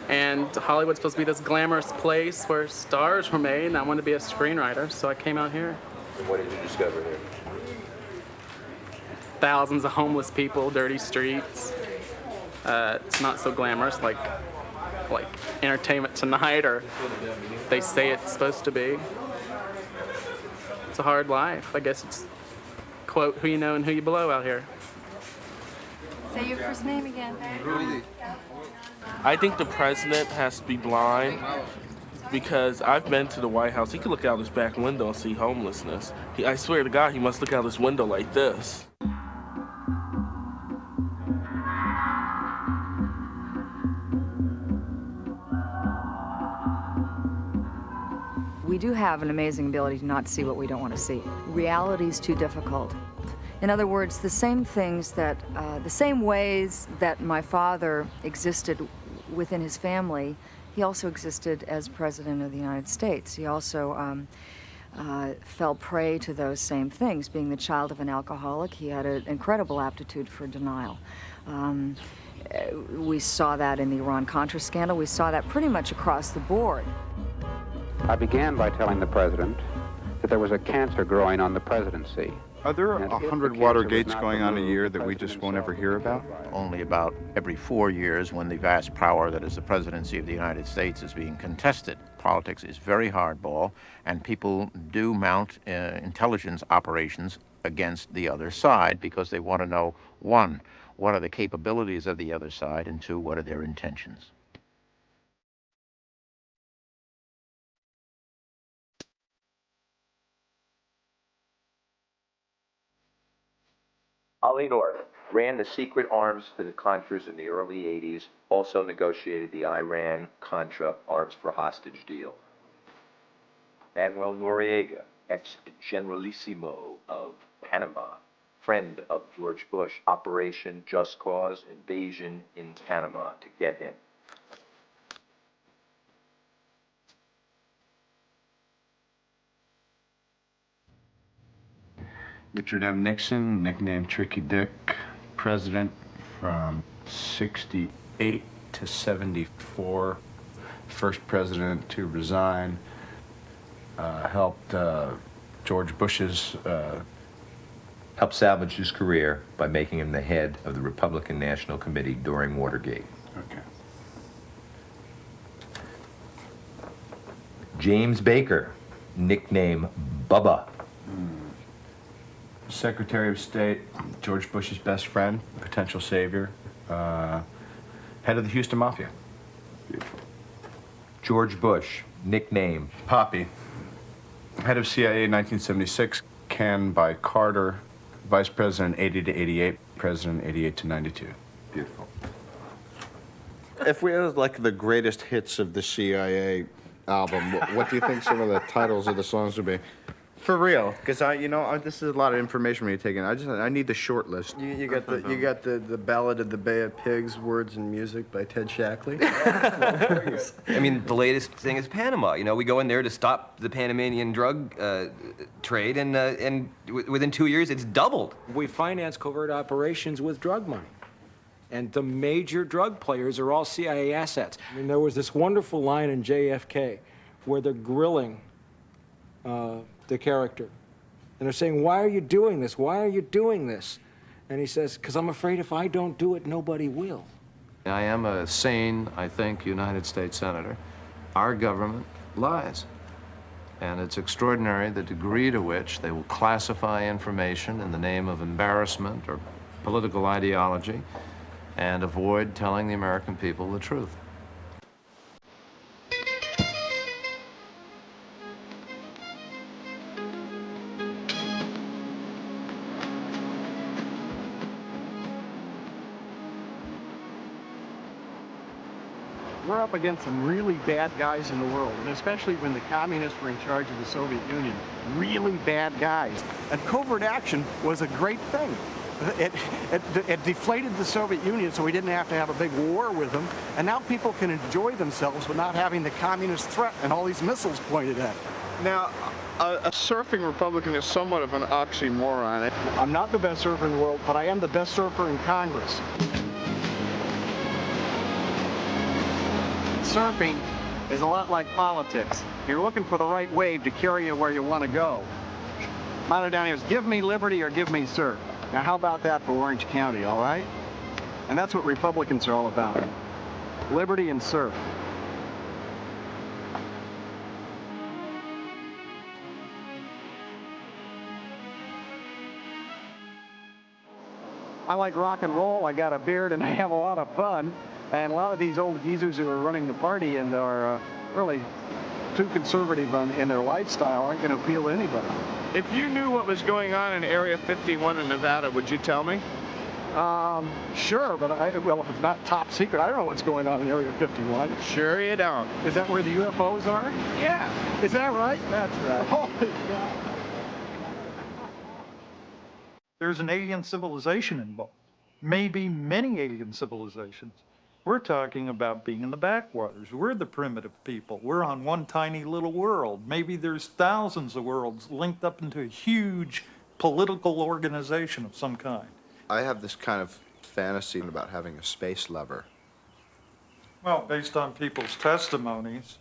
And Hollywood's supposed to be this glamorous place where stars were made, and I wanted to be a screenwriter, so I came out here. And what did you discover here? Thousands of homeless people, dirty streets. It's not so glamorous like Entertainment Tonight, or they say it's supposed to be. It's a hard life. I guess it's, quote, who you know and who you below out here. Say your first name again. I think the president has to be blind because I've been to the White House. He could look out his back window and see homelessness. I swear to God, he must look out his window like this. do have an amazing ability to not see what we don't want to see. Reality's too difficult. In other words, the same things that, the same ways that my father existed within his family, he also existed as President of the United States. He also fell prey to those same things. Being the child of an alcoholic, he had an incredible aptitude for denial. We saw that in the Iran-Contra scandal. We saw that pretty much across the board. I began by telling the president that there was a cancer growing on the presidency. Are there 100 Watergates going on a year that we just won't ever hear about? Only about every 4 years, when the vast power that is the presidency of the United States is being contested. Politics is very hardball, and people do mount intelligence operations against the other side because they want to know, one, what are the capabilities of the other side, and two, what are their intentions. Ollie North ran the secret arms to the Contras in the early 80s, also negotiated the Iran-Contra arms for hostage deal. Manuel Noriega, ex-generalissimo of Panama, friend of George Bush, Operation Just Cause invasion in Panama to get him. Richard M. Nixon, nicknamed Tricky Dick, president from 68 to 74, first president to resign, helped George Bush's... helped salvage his career by making him the head of the Republican National Committee during Watergate. Okay. James Baker, nickname Bubba. Secretary of State, George Bush's best friend, potential savior, head of the Houston Mafia. Beautiful. George Bush, nickname Poppy, head of CIA in 1976, canned by Carter, vice president 80 to 88, president 88 to 92. Beautiful. If we had like the greatest hits of the CIA album, what do you think some of the titles of the songs would be? For real, because this is a lot of information we're taking. I need the short list. You got the Ballad of the Bay of Pigs, words and music by Ted Shackley. I mean, the latest thing is Panama. You know, we go in there to stop the Panamanian drug trade, and within 2 years, it's doubled. We finance covert operations with drug money. And the major drug players are all CIA assets. I mean, there was this wonderful line in JFK where they're grilling the character. And they're saying, why are you doing this? Why are you doing this? And he says, because I'm afraid if I don't do it, nobody will. I am a sane, I think, United States Senator. Our government lies. And it's extraordinary the degree to which they will classify information in the name of embarrassment or political ideology and avoid telling the American people the truth. We're up against some really bad guys in the world, and especially when the communists were in charge of the Soviet Union. Really bad guys. And covert action was a great thing. It deflated the Soviet Union so we didn't have to have a big war with them, and now people can enjoy themselves without having the communist threat and all these missiles pointed at them. Now, a surfing Republican is somewhat of an oxymoron. I'm not the best surfer in the world, but I am the best surfer in Congress. Surfing is a lot like politics. You're looking for the right wave to carry you where you want to go. Motto down here is give me liberty or give me surf. Now how about that for Orange County, all right? And that's what Republicans are all about. Liberty and surf. I like rock and roll, I got a beard, and I have a lot of fun. And a lot of these old geezers who are running the party and are really too conservative in their lifestyle aren't going to appeal to anybody. If you knew what was going on in Area 51 in Nevada, would you tell me? Sure, but well, if it's not top secret, I don't know what's going on in Area 51. Sure you don't. Is that where the UFOs are? Yeah. Is that right? That's right. Holy God. There's an alien civilization involved. Maybe many alien civilizations. We're talking about being in the backwaters. We're the primitive people. We're on one tiny little world. Maybe there's thousands of worlds linked up into a huge political organization of some kind. I have this kind of fantasy about having a space lover. Well, based on people's testimonies,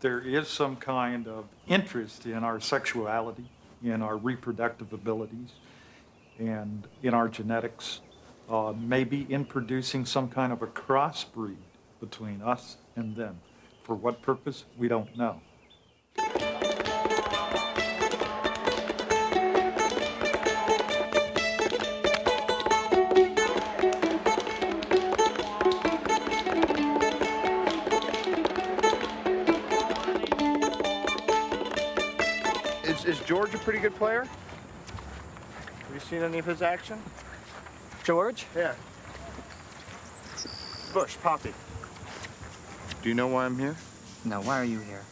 there is some kind of interest in our sexuality, in our reproductive abilities, and in our genetics, maybe in producing some kind of a crossbreed between us and them. For what purpose, we don't know. Is George a pretty good player? Have you seen any of his action? George? Yeah. Bush, Poppy. Do you know why I'm here? No, why are you here?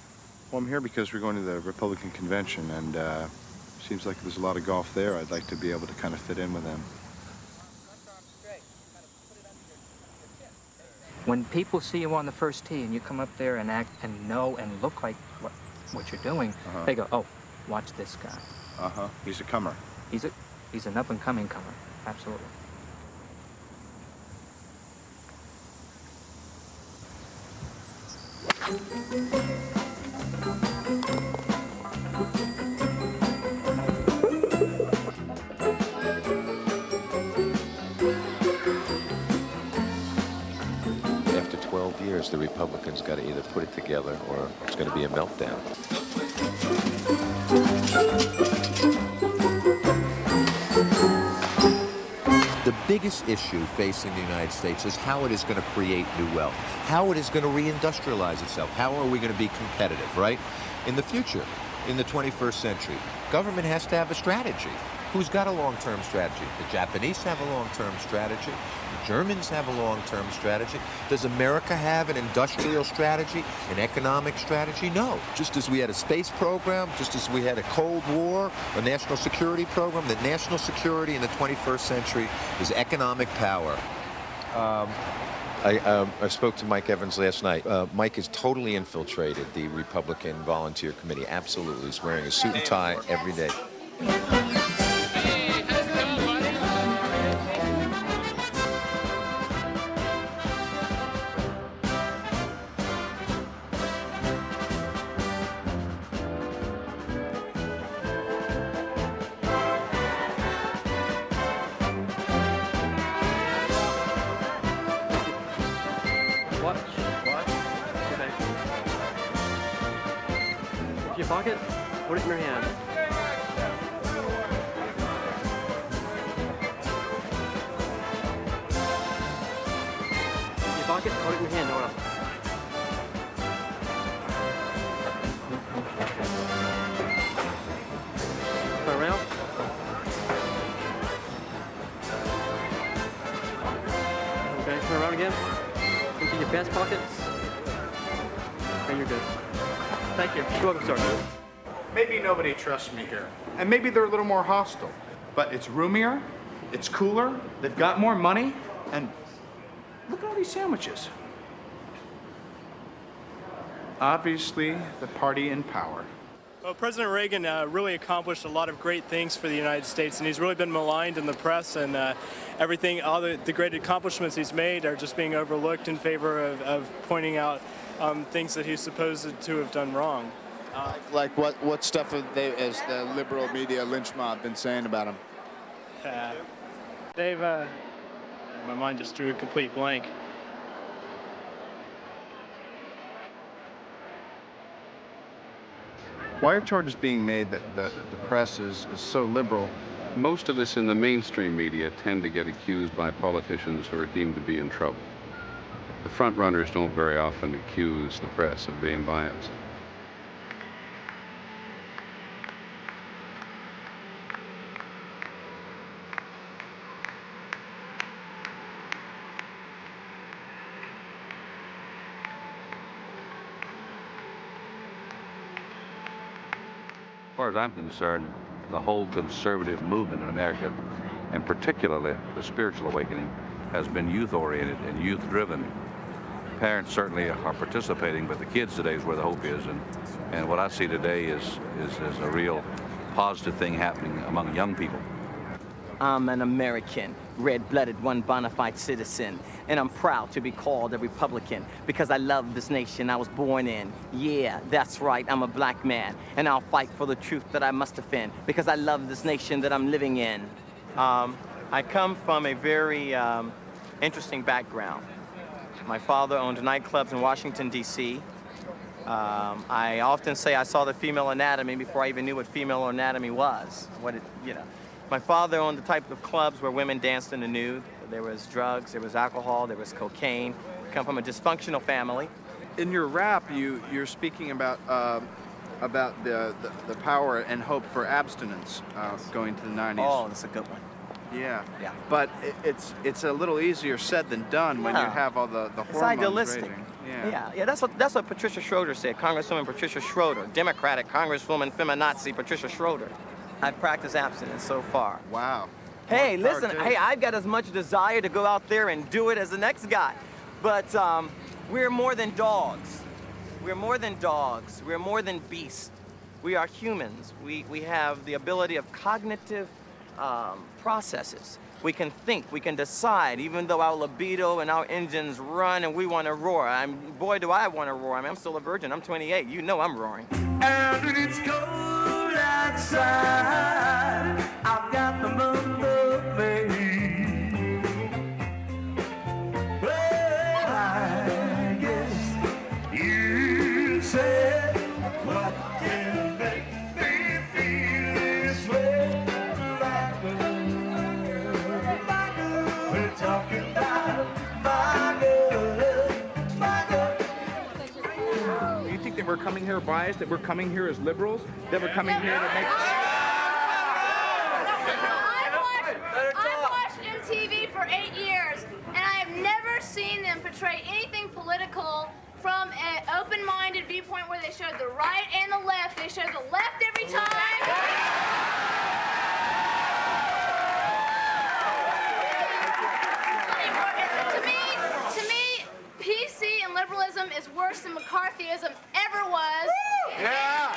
Well, I'm here because we're going to the Republican convention, and seems like there's a lot of golf there. I'd like to be able to kind of fit in with them. When people see you on the first tee and you come up there and act and know and look like what you're doing, they go, oh, watch this guy. Uh-huh. He's a comer. He's an up-and-coming comer. Absolutely. After 12 years, the Republicans got to either put it together or it's going to be a meltdown. The biggest issue facing the United States is how it is going to create new wealth, how it is going to reindustrialize itself, how are we going to be competitive, right? In the future, in the 21st century, government has to have a strategy. Who's got a long-term strategy? The Japanese have a long-term strategy. The Germans have a long-term strategy. Does America have an industrial strategy, an economic strategy? No. Just as we had a space program, just as we had a Cold War, a national security program, the national security in the 21st century is economic power. I spoke to Mike Evans last night. Mike has totally infiltrated the Republican Volunteer Committee. Absolutely. He's wearing a suit and tie every day. Your pocket? Put it in your hand. Your pocket? Put it in your hand. No one else. Turn around. Okay, turn around again. Into your pants pockets. Okay, you're good. Thank you. You're welcome, sir. Maybe nobody trusts me here, and maybe they're a little more hostile, but it's roomier, it's cooler, they've got more money, and look at all these sandwiches. Obviously, the party in power. Well, President Reagan really accomplished a lot of great things for the United States, and he's really been maligned in the press, and everything, all the great accomplishments he's made are just being overlooked in favor of pointing out things that he's supposed to have done wrong. Like what stuff have they, as the liberal media lynch mob, been saying about him? Dave, my mind just drew a complete blank. Why are charges being made that the press is so liberal? Most of us in the mainstream media tend to get accused by politicians who are deemed to be in trouble. The front runners don't very often accuse the press of being biased. As far as I'm concerned, the whole conservative movement in America, and particularly the spiritual awakening, has been youth-oriented and youth-driven. Parents certainly are participating, but the kids today is where the hope is, and what I see today is a real positive thing happening among young people. I'm an American, red-blooded, one bona fide citizen, and I'm proud to be called a Republican because I love this nation I was born in. Yeah, that's right, I'm a black man, and I'll fight for the truth that I must defend because I love this nation that I'm living in. I come from a very interesting background. My father owned nightclubs in Washington, D.C. I often say I saw the female anatomy before I even knew what female anatomy was. My father owned the type of clubs where women danced in the nude. There was drugs, there was alcohol, there was cocaine. I come from a dysfunctional family. In your rap, you're speaking about the power and hope for abstinence going to the 90s. Oh, that's a good one. Yeah. Yeah. But it's a little easier said than done when you have all the hormones It's idealistic. raging. Yeah, that's what Patricia Schroeder said, Congresswoman Patricia Schroeder, Democratic Congresswoman feminazi Patricia Schroeder. I've practiced abstinence so far. Wow. Hey, listen, hey, I've got as much desire to go out there and do it as the next guy. But we're more than dogs. We're more than dogs. We're more than beasts. We are humans. We have the ability of cognitive processes. We can think, we can decide, even though our libido and our engines run and we want to roar. Boy, do I want to roar. I'm still a virgin. I'm 28. You know I'm roaring. And when it's cold outside, I've got the month of May. Well, I guess you said what can make me feel this way. We're talking about my girl, my girl. Do you think that we're coming here biased, that we're coming here as liberals, that we're coming here to make... I've watched MTV for 8 years, and I have never seen them portray anything political from an open-minded viewpoint where they showed the right and the left. They showed the left every time. To me, PC and liberalism is worse than McCarthyism ever was. Yeah.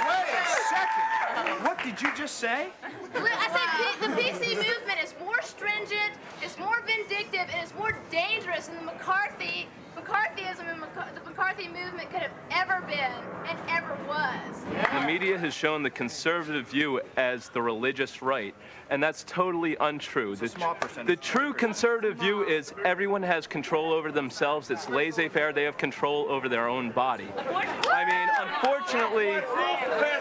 Wait a second. What did you just say? I said the PC movement is more stringent, it's more vindictive, and it's more dangerous than the McCarthyism and the McCarthy movement could have ever been and ever was. The media has shown the conservative view as the religious right, and that's totally untrue. The true conservative view is everyone has control over themselves. It's laissez-faire. They have control over their own body. I mean, unfortunately,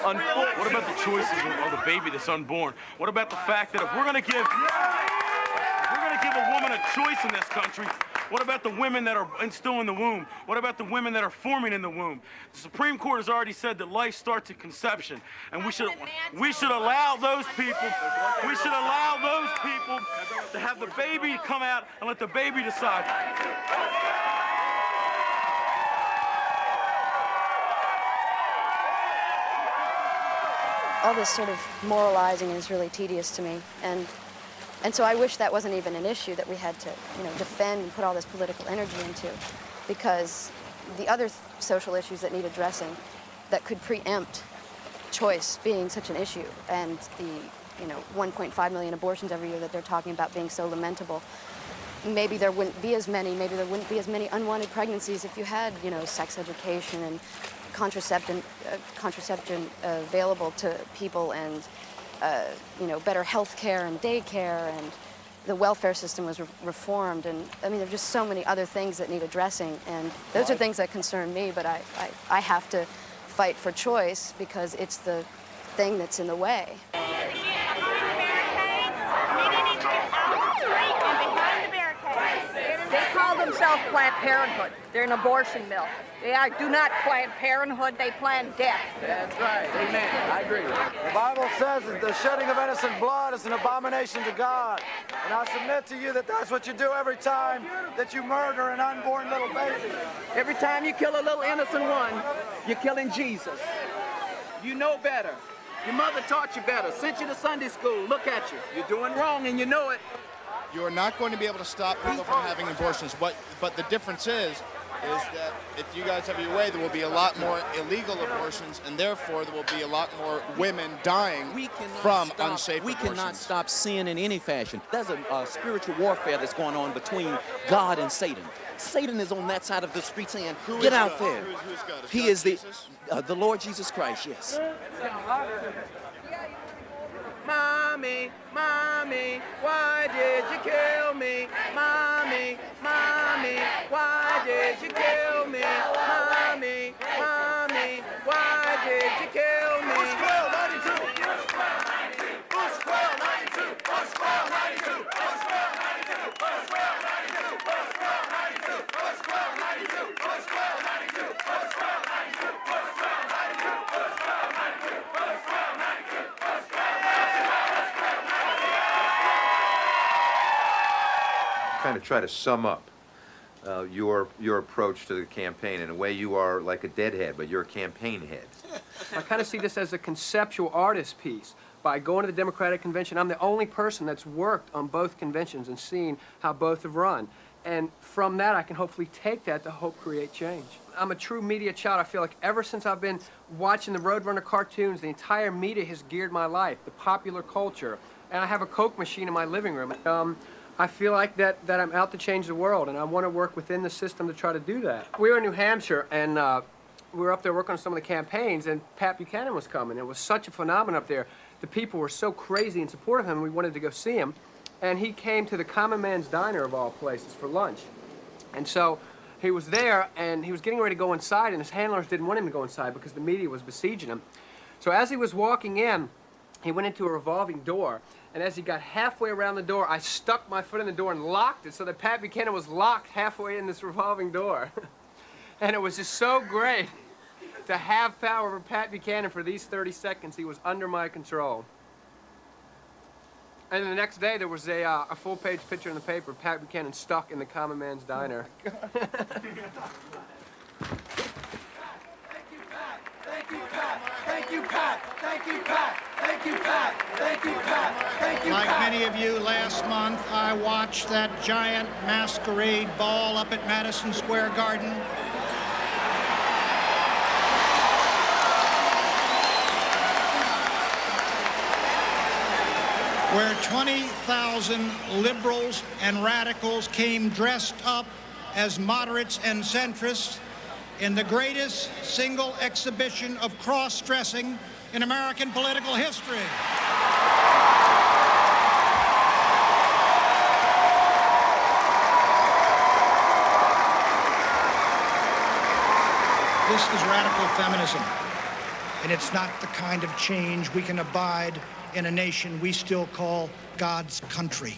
what about the choices of the baby that's unborn? What about the fact that if we're going to give a woman a choice in this country, what about the women that are still in the womb? What about the women that are forming in the womb? The Supreme Court has already said that life starts at conception, and we should allow those people. We should allow those people to have the baby come out and let the baby decide. All this sort of moralizing is really tedious to me, and so I wish that wasn't even an issue that we had to, defend and put all this political energy into, because the other social issues that need addressing that could preempt choice being such an issue, and the 1.5 million abortions every year that they're talking about being so lamentable, maybe there wouldn't be as many, unwanted pregnancies if you had, sex education and contraception available to people, and better health care and daycare, and the welfare system was reformed, and I mean, there are just so many other things that need addressing, and those are things that concern me, but I have to fight for choice because it's the thing that's in the way. They call themselves Planned Parenthood. They're an abortion mill. They do not plan parenthood, they plan death. That's right. Amen. I agree. The Bible says that the shedding of innocent blood is an abomination to God. And I submit to you that that's what you do every time that you murder an unborn little baby. Every time you kill a little innocent one, you're killing Jesus. You know better. Your mother taught you better, sent you to Sunday school. Look at you. You're doing wrong and you know it. You are not going to be able to stop people from having abortions. But the difference is that if you guys have your way, there will be a lot more illegal abortions, and therefore there will be a lot more women dying from unsafe abortions. We cannot stop sin in any fashion. There's a spiritual warfare that's going on between God and Satan. Satan is on that side of the street saying, get out there. Who's God? He is the Lord Jesus Christ, yes. Mommy, mommy, why did you kill me? Mommy, mommy, why did you kill me? Mommy, mommy, why did you kill me? Bush Squirrel 92. Bush Squirrel 92. Bush Squirrel 92. Bush Squirrel 92. Bush Squirrel 92. Bush Squirrel 92. Bush Squirrel 92. Bush Squirrel 92. Bush Squirrel 92. Bush Squirrel 92. Bush Squirrel 92. Bush Squirrel 92. Bush Squirrel 92. Kind of try to sum up your approach to the campaign. In a way, you are like a deadhead, but you're a campaign head. I kind of see this as a conceptual artist piece. By going to the Democratic Convention, I'm the only person that's worked on both conventions and seen how both have run. And from that, I can hopefully take that to help create change. I'm a true media child. I feel like ever since I've been watching the Roadrunner cartoons, the entire media has geared my life, the popular culture. And I have a Coke machine in my living room. I feel like that I'm out to change the world, and I want to work within the system to try to do that. We were in New Hampshire, and we were up there working on some of the campaigns, and Pat Buchanan was coming. It was such a phenomenon up there. The people were so crazy in support of him, we wanted to go see him. And he came to the Common Man's Diner, of all places, for lunch. And so he was there, and he was getting ready to go inside, and his handlers didn't want him to go inside because the media was besieging him. So as he was walking in, he went into a revolving door. And as he got halfway around the door, I stuck my foot in the door and locked it so that Pat Buchanan was locked halfway in this revolving door. And it was just so great to have power over Pat Buchanan for these 30 seconds. He was under my control. And then the next day, there was a full-page picture in the paper, Pat Buchanan stuck in the Common Man's Diner. Thank you, Pat. Thank you, Pat. Thank you, Pat. Thank you, Pat. Thank you, Pat. Thank you, Pat. Like many of you, last month I watched that giant masquerade ball up at Madison Square Garden. Where 20,000 liberals and radicals came dressed up as moderates and centrists in the greatest single exhibition of cross-dressing in American political history. This is radical feminism, and it's not the kind of change we can abide in a nation we still call God's country.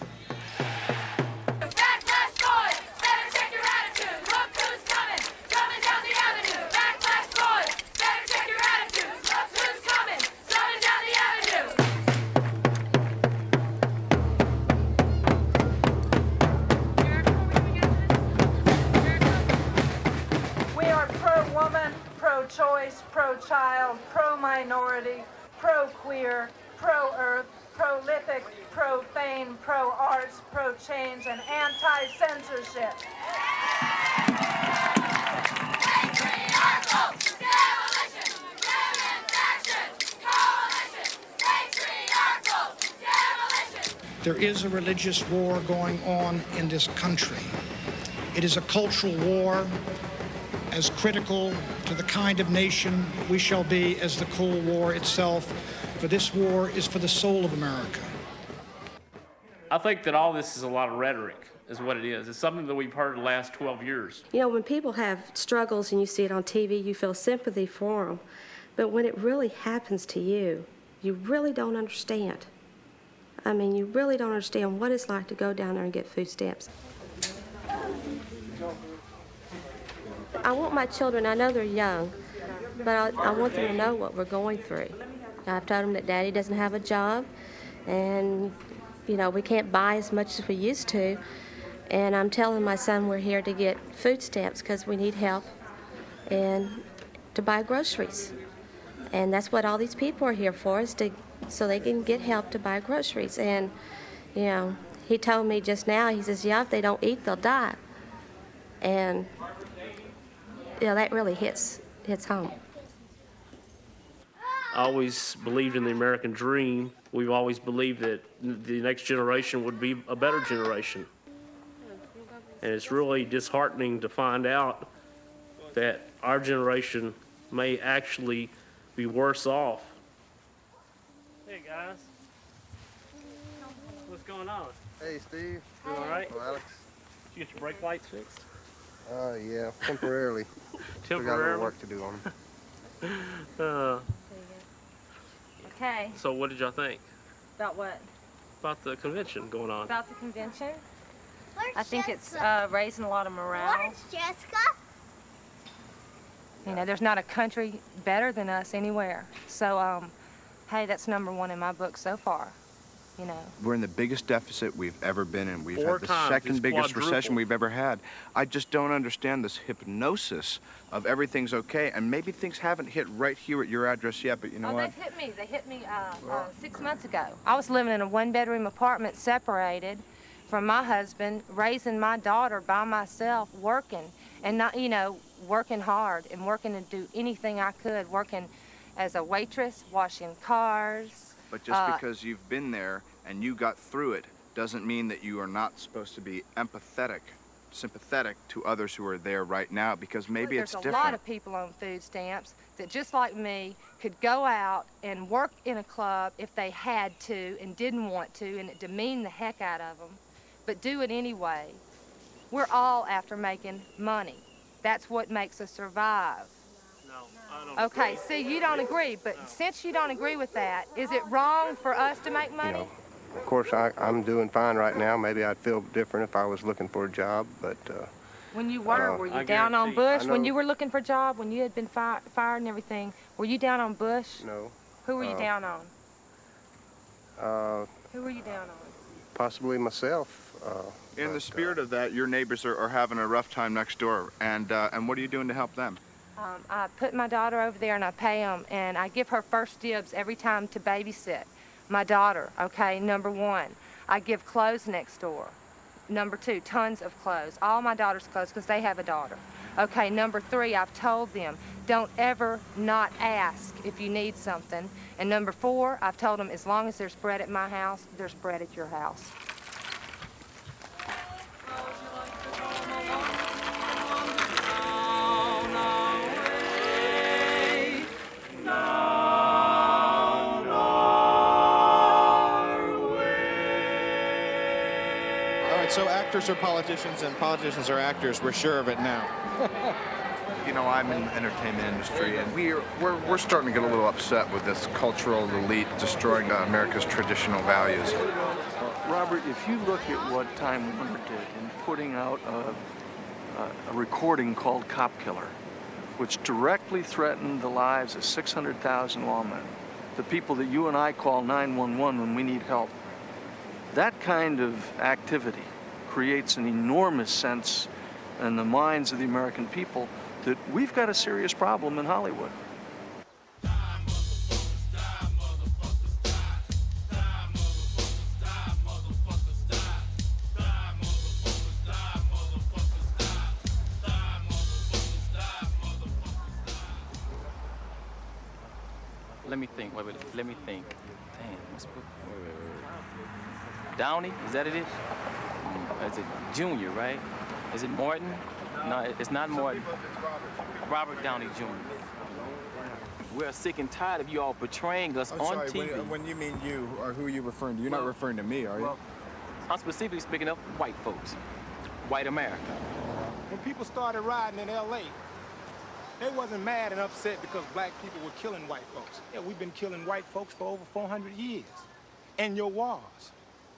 Pro-choice, pro-child, pro-minority, pro-queer, pro-earth, prolific, profane, pro-arts, pro-change, and anti-censorship. Patriarchal demolition, feminist action, coalition, patriarchal demolition. There is a religious war going on in this country. It is a cultural war as critical to the kind of nation we shall be as the Cold War itself, for this war is for the soul of America. I think that all this is a lot of rhetoric, is what it is. It's something that we've heard the last 12 years. You know, when people have struggles and you see it on TV, you feel sympathy for them. But when it really happens to you, you really don't understand. I mean, you really don't understand what it's like to go down there and get food stamps. I want my children, I know they're young, but I want them to know what we're going through. I've told them that Daddy doesn't have a job, and, you know, we can't buy as much as we used to. And I'm telling my son we're here to get food stamps because we need help and to buy groceries. And that's what all these people are here for, is so they can get help to buy groceries. And, you know, he told me just now, he says, yeah, if they don't eat, they'll die. And, you know, that really hits home. I always believed in the American dream. We've always believed that the next generation would be a better generation. And it's really disheartening to find out that our generation may actually be worse off. Hey guys, what's going on? Hey Steve. You all right? Oh, Alex. Did you get your brake lights fixed? Yeah, temporarily. Still got a little work to do on them. Okay. So what did y'all think About what? about the convention going on? About the convention? Where's I think it's Jessica? raising a lot of morale. Where's Jessica? You know, there's not a country better than us anywhere. So, hey, that's #1 in my book so far. You know. We're in the biggest deficit we've ever been in. We've 4 had the times. second It's biggest quadrupled. recession we've ever had. I just don't understand this hypnosis of everything's okay, and maybe things haven't hit right here at your address yet, but you know what? They've hit me. They hit me 6 months ago. I was living in a 1-bedroom apartment, separated from my husband, raising my daughter by myself, working, and not, you know, working hard and working to do anything I could, working as a waitress, washing cars. But just because you've been there and you got through it doesn't mean that you are not supposed to be empathetic, sympathetic to others who are there right now, because maybe it's There's different. a lot of people on food stamps that, just like me, could go out and work in a club if they had to and didn't want to, and it demeaned the heck out of them, but do it anyway. We're all after making money. That's what makes us survive. No, I don't Okay, agree. see, you don't agree, but since you don't agree with that, is it wrong for us to make money? You know, of course, I'm doing fine right now. Maybe I'd feel different if I was looking for a job, but When you were you I down on guarantee- Bush? I When know. you were looking for a job, when you had been fired and everything, were you down on Bush? no. Who were you down on? Uh, Who were you down on? possibly myself. In the spirit of that, your neighbors are having a rough time next door, and what are you doing to help them? I put my daughter over there and I pay them, and I give her first dibs every time to babysit my daughter, okay, #1. I give clothes next door. #2, tons of clothes, all my daughter's clothes, because they have a daughter. Okay, #3, I've told them, don't ever not ask if you need something. And #4, I've told them, as long as there's bread at my house, there's bread at your house. All right, so actors are politicians and politicians are actors. We're sure of it now. You know, I'm in the entertainment industry, and we're starting to get a little upset with this cultural elite destroying America's traditional values. Robert, if you look at what Time Warner did in putting out a recording called Cop Killer, which directly threatened the lives of 600,000 lawmen, the people that you and I call 911 when we need help, that kind of activity creates an enormous sense in the minds of the American people that we've got a serious problem in Hollywood. Let me think. Wait, let me think. Damn, what's wait. Downey? Is that it? Is it Junior, right? Is it Morton? No, it's not Morton. Robert Downey Jr. We're sick and tired of you all portraying us I'm on sorry, TV. when you mean you, or who are you referring to? You're not referring to me, are you? I'm specifically speaking of white folks, white America. When people started rioting in L.A., they wasn't mad and upset because black people were killing white folks. Yeah, we've been killing white folks for over 400 years. And your wars.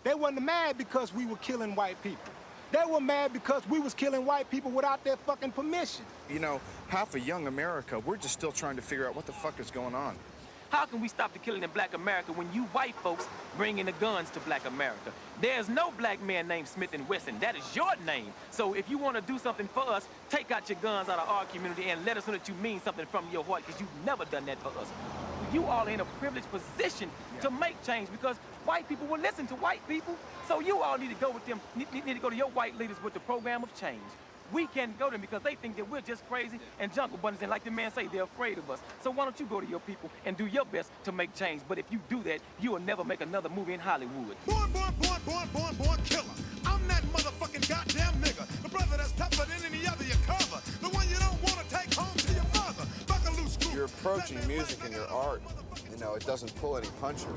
They wasn't mad because we were killing white people. They were mad because we was killing white people without their fucking permission. You know, half of young America, we're just still trying to figure out what the fuck is going on. How can we stop the killing in black America when you white folks bring in the guns to black America? There's no black man named Smith & Wesson. That is your name. So if you want to do something for us, take out your guns out of our community and let us know that you mean something from your heart, because you've never done that for us. You all are in a privileged position to make change, because white people will listen to white people. So you all need to go with them, need to go to your white leaders with the program of change. We can't go to them because they think that we're just crazy and jungle bunnies, and like the man say, they're afraid of us. So why don't you go to your people and do your best to make change? But if you do that, you will never make another movie in Hollywood. Born killer. I'm that motherfucking goddamn nigga. The brother that's tougher than any other you cover. The one you don't want to take home to your mother. Buckaloo screw. You're approaching music and your art. You know, it doesn't pull any punches.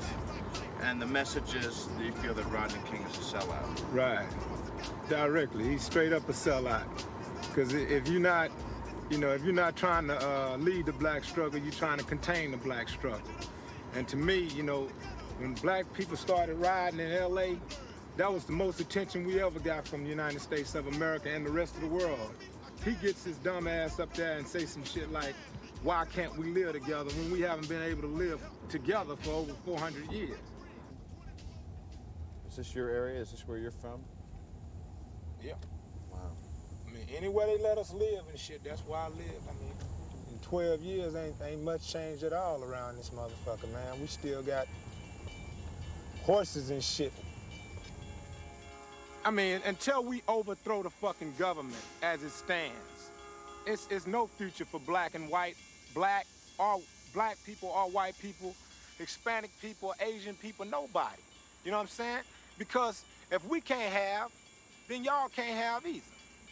And the message is that you feel that Rodney King is a sellout. Right. Directly. He's straight up a sellout. Because if you're not, if you're not trying to lead the black struggle, you're trying to contain the black struggle. And to me, when black people started rioting in L.A., that was the most attention we ever got from the United States of America and the rest of the world. He gets his dumb ass up there and say some shit like, why can't we live together when we haven't been able to live together for over 400 years? Is this your area? Is this where you're from? Yeah. Wow. I mean, anywhere they let us live and shit, that's where I live. I mean, in 12 years, ain't much changed at all around this motherfucker, man. We still got horses and shit. I mean, until we overthrow the fucking government as it stands, it's no future for black and white, black people or white people, Hispanic people, Asian people, nobody. You know what I'm saying? Because if we can't have, then y'all can't have either.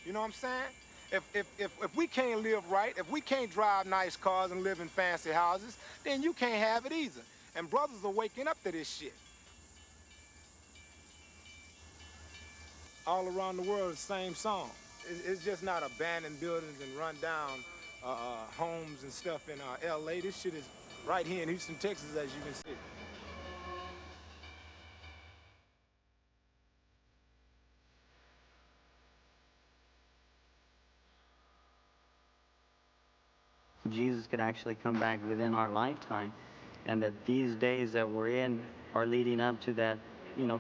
You know what I'm saying? If we can't live right, if we can't drive nice cars and live in fancy houses, then you can't have it either. And brothers are waking up to this shit. All around the world, the same song. It's just not abandoned buildings and run down homes and stuff in L.A. This shit is right here in Houston, Texas, as you can see. Jesus could actually come back within our lifetime, and that these days that we're in are leading up to that,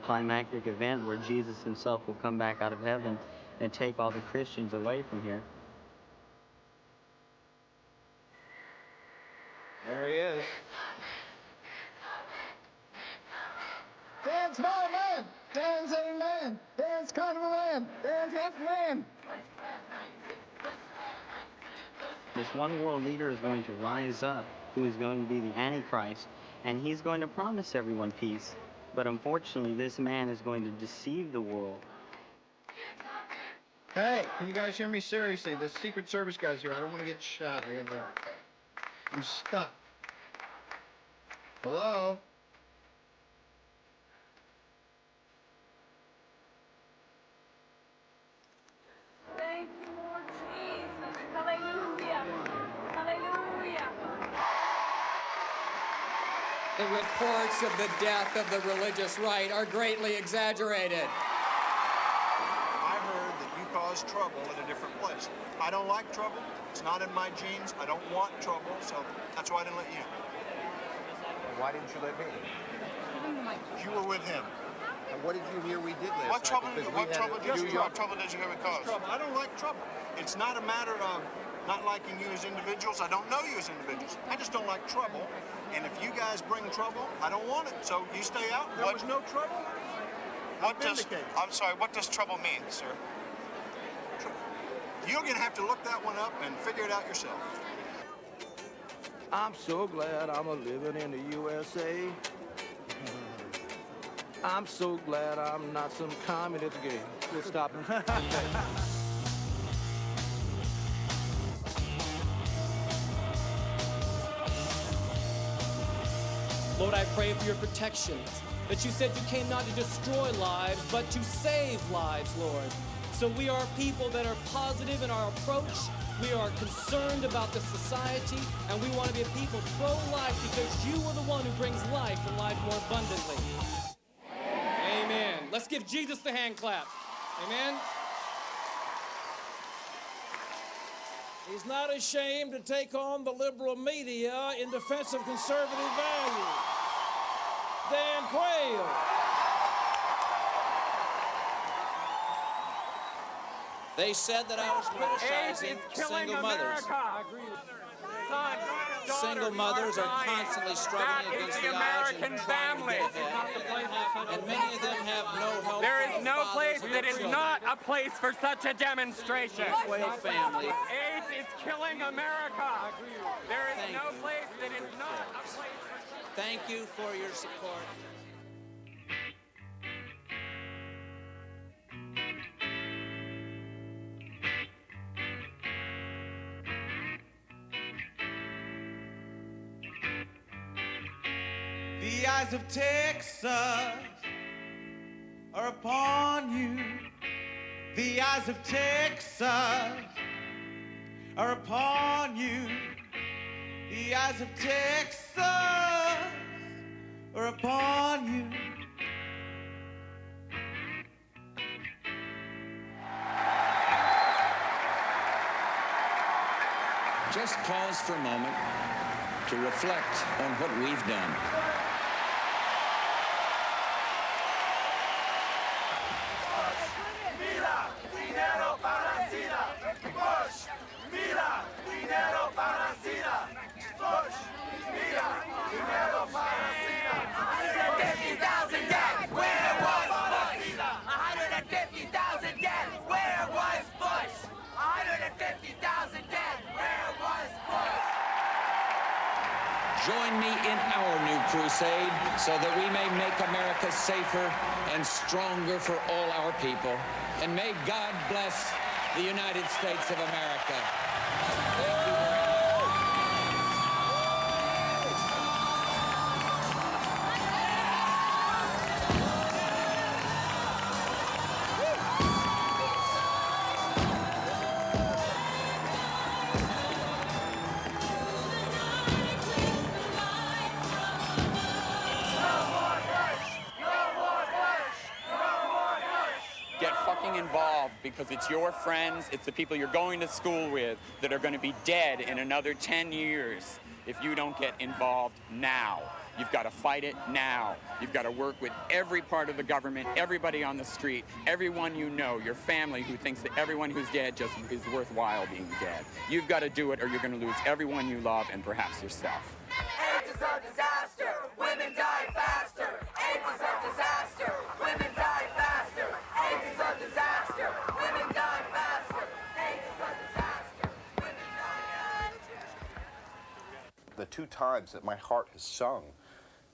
climactic event where Jesus himself will come back out of heaven and take all the Christians away from here. There he is. Dance my man! Dance any man! Dance carnival man! Dance half man! This one world leader is going to rise up, who is going to be the Antichrist, and he's going to promise everyone peace. But unfortunately, this man is going to deceive the world. Hey, can you guys hear me seriously? The Secret Service guy's here. I don't want to get shot. I'm stuck. Hello? Thank you, Lord Jesus. Hallelujah. Hallelujah. The reports of the death of the religious right are greatly exaggerated. I heard that you caused trouble at a different place. I don't like trouble. It's not in my genes. I don't want trouble, so that's why I didn't let you in. Why didn't you let me? You were with him. And what did you hear we did last What night? trouble? Because What we had trouble to did do you? your- What trouble did you hear we caused? I don't like trouble. It's not a matter of not liking you as individuals. I don't know you as individuals. I just don't like trouble. And if you guys bring trouble, I don't want it. So you stay out. There was no trouble. I'm sorry. What does trouble mean, sir? You're gonna have to look that one up and figure it out yourself. I'm so glad I'm a living in the USA. I'm so glad I'm not some communist gay. We'll stop him. Lord, I pray for your protection, that you said you came not to destroy lives, but to save lives, Lord. So we are people that are positive in our approach. We are concerned about the society, and we want to be a people pro-life because you are the one who brings life and life more abundantly. Amen. Let's give Jesus the hand clap. Amen. He's not ashamed to take on the liberal media in defense of conservative values. Dan Quayle. They said that I was criticizing single mothers. Single mothers are constantly struggling against the odds and trying to get ahead. And many of them have no help. There is no place that is not a place for such a demonstration. Quayle family. AIDS is killing America. There is no place that is not a place for such. Thank you for your support. The eyes of Texas are upon you. The eyes of Texas are upon you. The eyes of Texas are upon you. Just pause for a moment to reflect on what we've done. Join me in our new crusade so that we may make America safer and stronger for all our people. And may God bless the United States of America. Thank you. Involved because it's your friends, it's the people you're going to school with that are going to be dead in another 10 years if you don't get involved now. You've got to fight it now. You've got to work with every part of the government, everybody on the street, everyone you know, your family who thinks that everyone who's dead just is worthwhile being dead. You've got to do it or you're going to lose everyone you love and perhaps yourself. AIDS is a disaster. Women die faster. AIDS is a disaster. Women die faster. AIDS is a disaster. Women die faster. AIDS is a disaster. Women die faster. The two times that my heart has sung,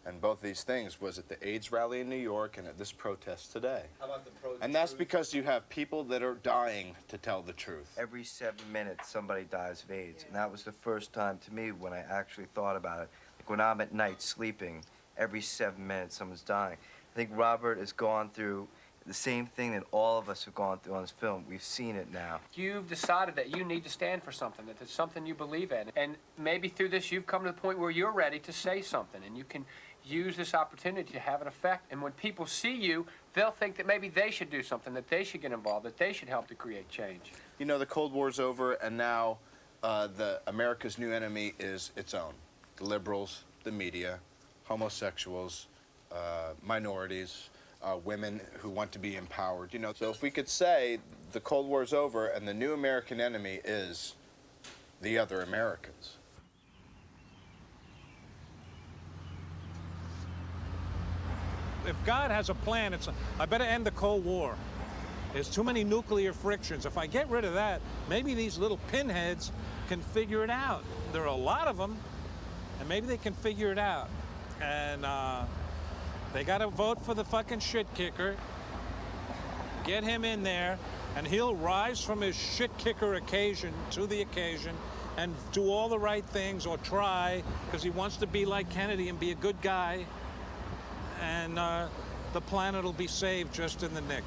and both these things, was at the AIDS rally in New York and at this protest today. How about the protest? And that's because you have people that are dying to tell the truth. Every 7 minutes, somebody dies of AIDS. And that was the first time to me when I actually thought about it. Like when I'm at night sleeping, every 7 minutes, someone's dying. I think Robert has gone through the same thing that all of us have gone through on this film. We've seen it now. You've decided that you need to stand for something, that it's something you believe in. And maybe through this, you've come to the point where you're ready to say something, and you can use this opportunity to have an effect. And when people see you, they'll think that maybe they should do something, that they should get involved, that they should help to create change. You know, the Cold War's over, and now America's new enemy is its own. The liberals, the media, homosexuals, minorities, women who want to be empowered. You know, so if we could say the Cold War's over and the new American enemy is the other Americans. If God has a plan, I better end the Cold War. There's too many nuclear frictions. If I get rid of that, maybe these little pinheads can figure it out. There are a lot of them, and maybe they can figure it out. And they got to vote for the fucking shit kicker, get him in there, and he'll rise from his shit kicker occasion to the occasion and do all the right things, or try, because he wants to be like Kennedy and be a good guy. And the planet will be saved just in the nick.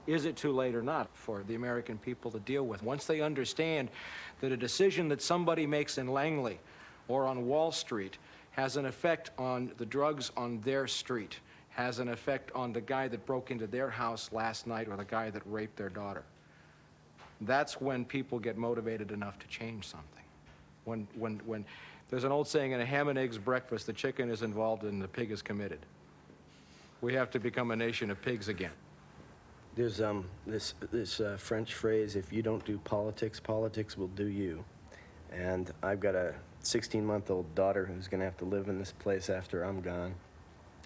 Is it too late or not for the American people to deal with? Once they understand that a decision that somebody makes in Langley or on Wall Street has an effect on the drugs on their street, has an effect on the guy that broke into their house last night or the guy that raped their daughter. That's when people get motivated enough to change something. When there's an old saying, in a ham and eggs breakfast, the chicken is involved and the pig is committed. We have to become a nation of pigs again. There's this French phrase, if you don't do politics, politics will do you. And I've got a 16-month-old daughter who's going to have to live in this place after I'm gone.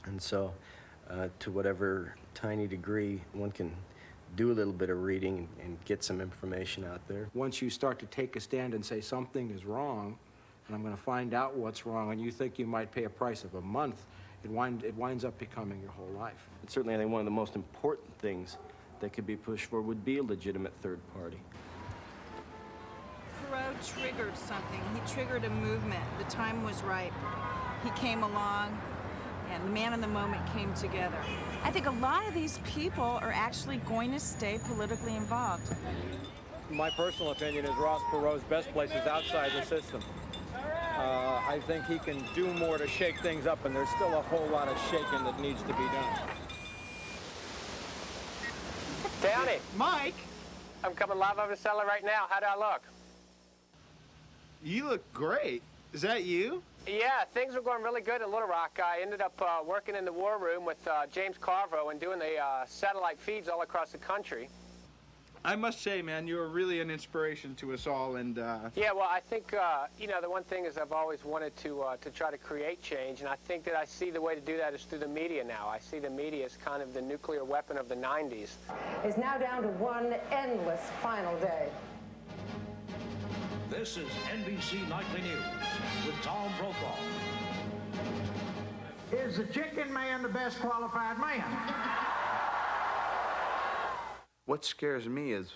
And so, to whatever tiny degree one can do a little bit of reading and get some information out there. Once you start to take a stand and say something is wrong, and I'm going to find out what's wrong, and you think you might pay a price of a month, it winds up becoming your whole life. And certainly, I think one of the most important things that could be pushed for would be a legitimate third party. Thoreau triggered something. He triggered a movement. The time was right. He came along, and the man and the moment came together. I think a lot of these people are actually going to stay politically involved. My personal opinion is Ross Perot's best place is outside the system. I think he can do more to shake things up, and there's still a whole lot of shaking that needs to be done. Downey. Mike. I'm coming live over the cellar right now. How do I look? You look great. Is that you? Yeah, things were going really good in Little Rock. I ended up working in the war room with James Carvo and doing the satellite feeds all across the country. I must say, man, you are really an inspiration to us all, and Yeah, well, I think, you know, the one thing is I've always wanted to try to create change, and I think that I see the way to do that is through the media now. I see the media as kind of the nuclear weapon of the 90s. Is now down to one endless final day. This is NBC Nightly News with Tom Brokaw. Is the chicken man the best qualified man? What scares me is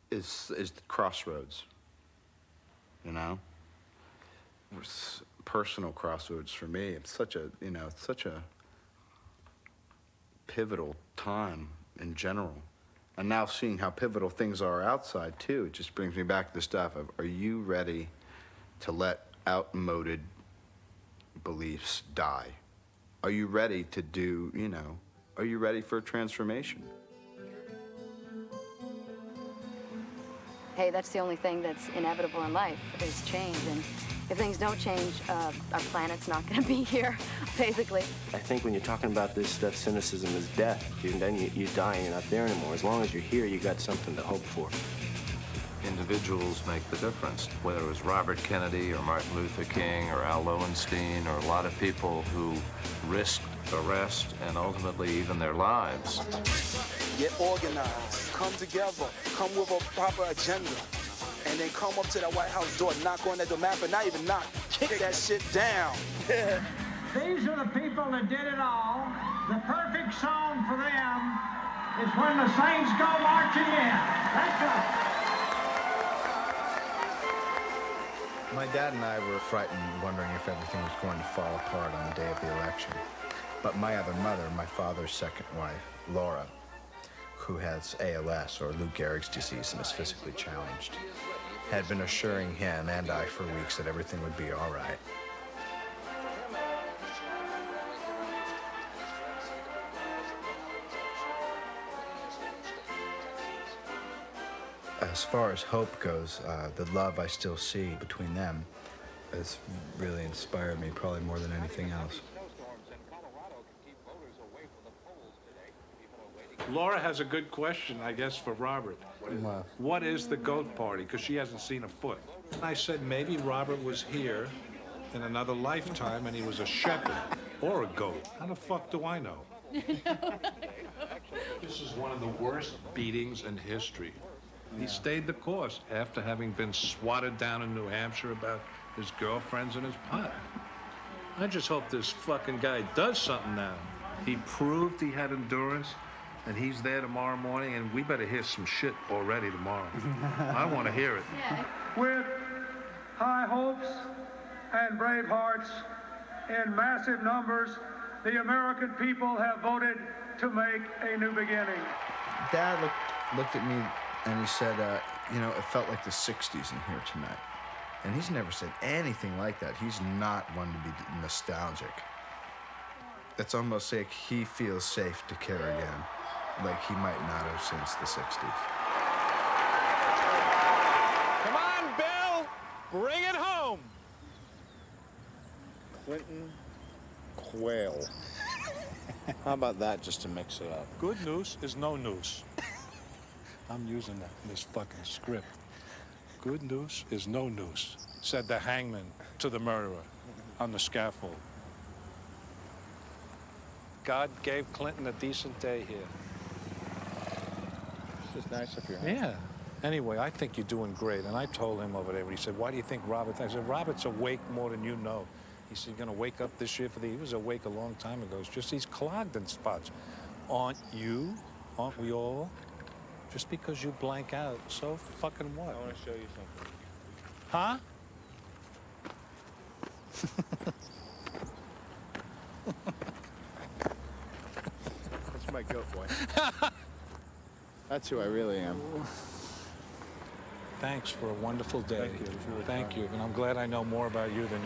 the crossroads. You know, it's personal crossroads for me. It's such a pivotal time in general. And now seeing how pivotal things are outside, too, it just brings me back to the stuff of, are you ready to let outmoded beliefs die? Are you ready to do, are you ready for a transformation? Hey, that's the only thing that's inevitable in life, is change. And if things don't change, our planet's not going to be here, basically. I think when you're talking about this stuff, cynicism is death. Then you die and you're not there anymore. As long as you're here, you got something to hope for. Individuals make the difference, whether it was Robert Kennedy or Martin Luther King or Al Lowenstein or a lot of people who risked arrest and ultimately even their lives. Get organized, come together, come with a proper agenda, and then come up to that White House door, knock on that door, but not even knock, kick that shit down. These are the people that did it all. The perfect song for them is when the Saints go marching in. That's right. My dad and I were frightened, wondering if everything was going to fall apart on the day of the election. But my other mother, my father's second wife, Laura, who has ALS, or Lou Gehrig's disease, and is physically challenged, had been assuring him and I for weeks that everything would be all right. As far as hope goes, the love I still see between them has really inspired me, probably more than anything else. Laura has a good question, I guess, for Robert. What is the goat party? Because she hasn't seen a foot. I said maybe Robert was here in another lifetime and he was a shepherd or a goat. How the fuck do I know? This is one of the worst beatings in history. He stayed the course after having been swatted down in New Hampshire about his girlfriends and his pot. I just hope this fucking guy does something now. He proved he had endurance, and he's there tomorrow morning, and we better hear some shit already tomorrow. I want to hear it. With high hopes and brave hearts in massive numbers, the American people have voted to make a new beginning. Dad looked at me and he said, it felt like the 60s in here tonight. And he's never said anything like that. He's not one to be nostalgic. It's almost like he feels safe to care again. like he might not have since the 60s. Come on, Bill! Bring it home! Clinton Quayle. How about that, just to mix it up? Good news is no news. I'm using this fucking script. Good news is no news, said the hangman to the murderer on the scaffold. God gave Clinton a decent day here. This is nice of you. Yeah. Anyway, I think you're doing great. And I told him over there, he said, why do you think Robert? I said, Robert's awake more than you know. He said, you're going to wake up this year for he was awake a long time ago. It's just he's clogged in spots. Aren't you? Aren't we all? Just because you blank out, so fucking what? I want to show you something. Huh? That's my goat boy. That's who I really am. Thanks for a wonderful day. Thank you. It was really Thank fun. you. And I'm glad I know more about you than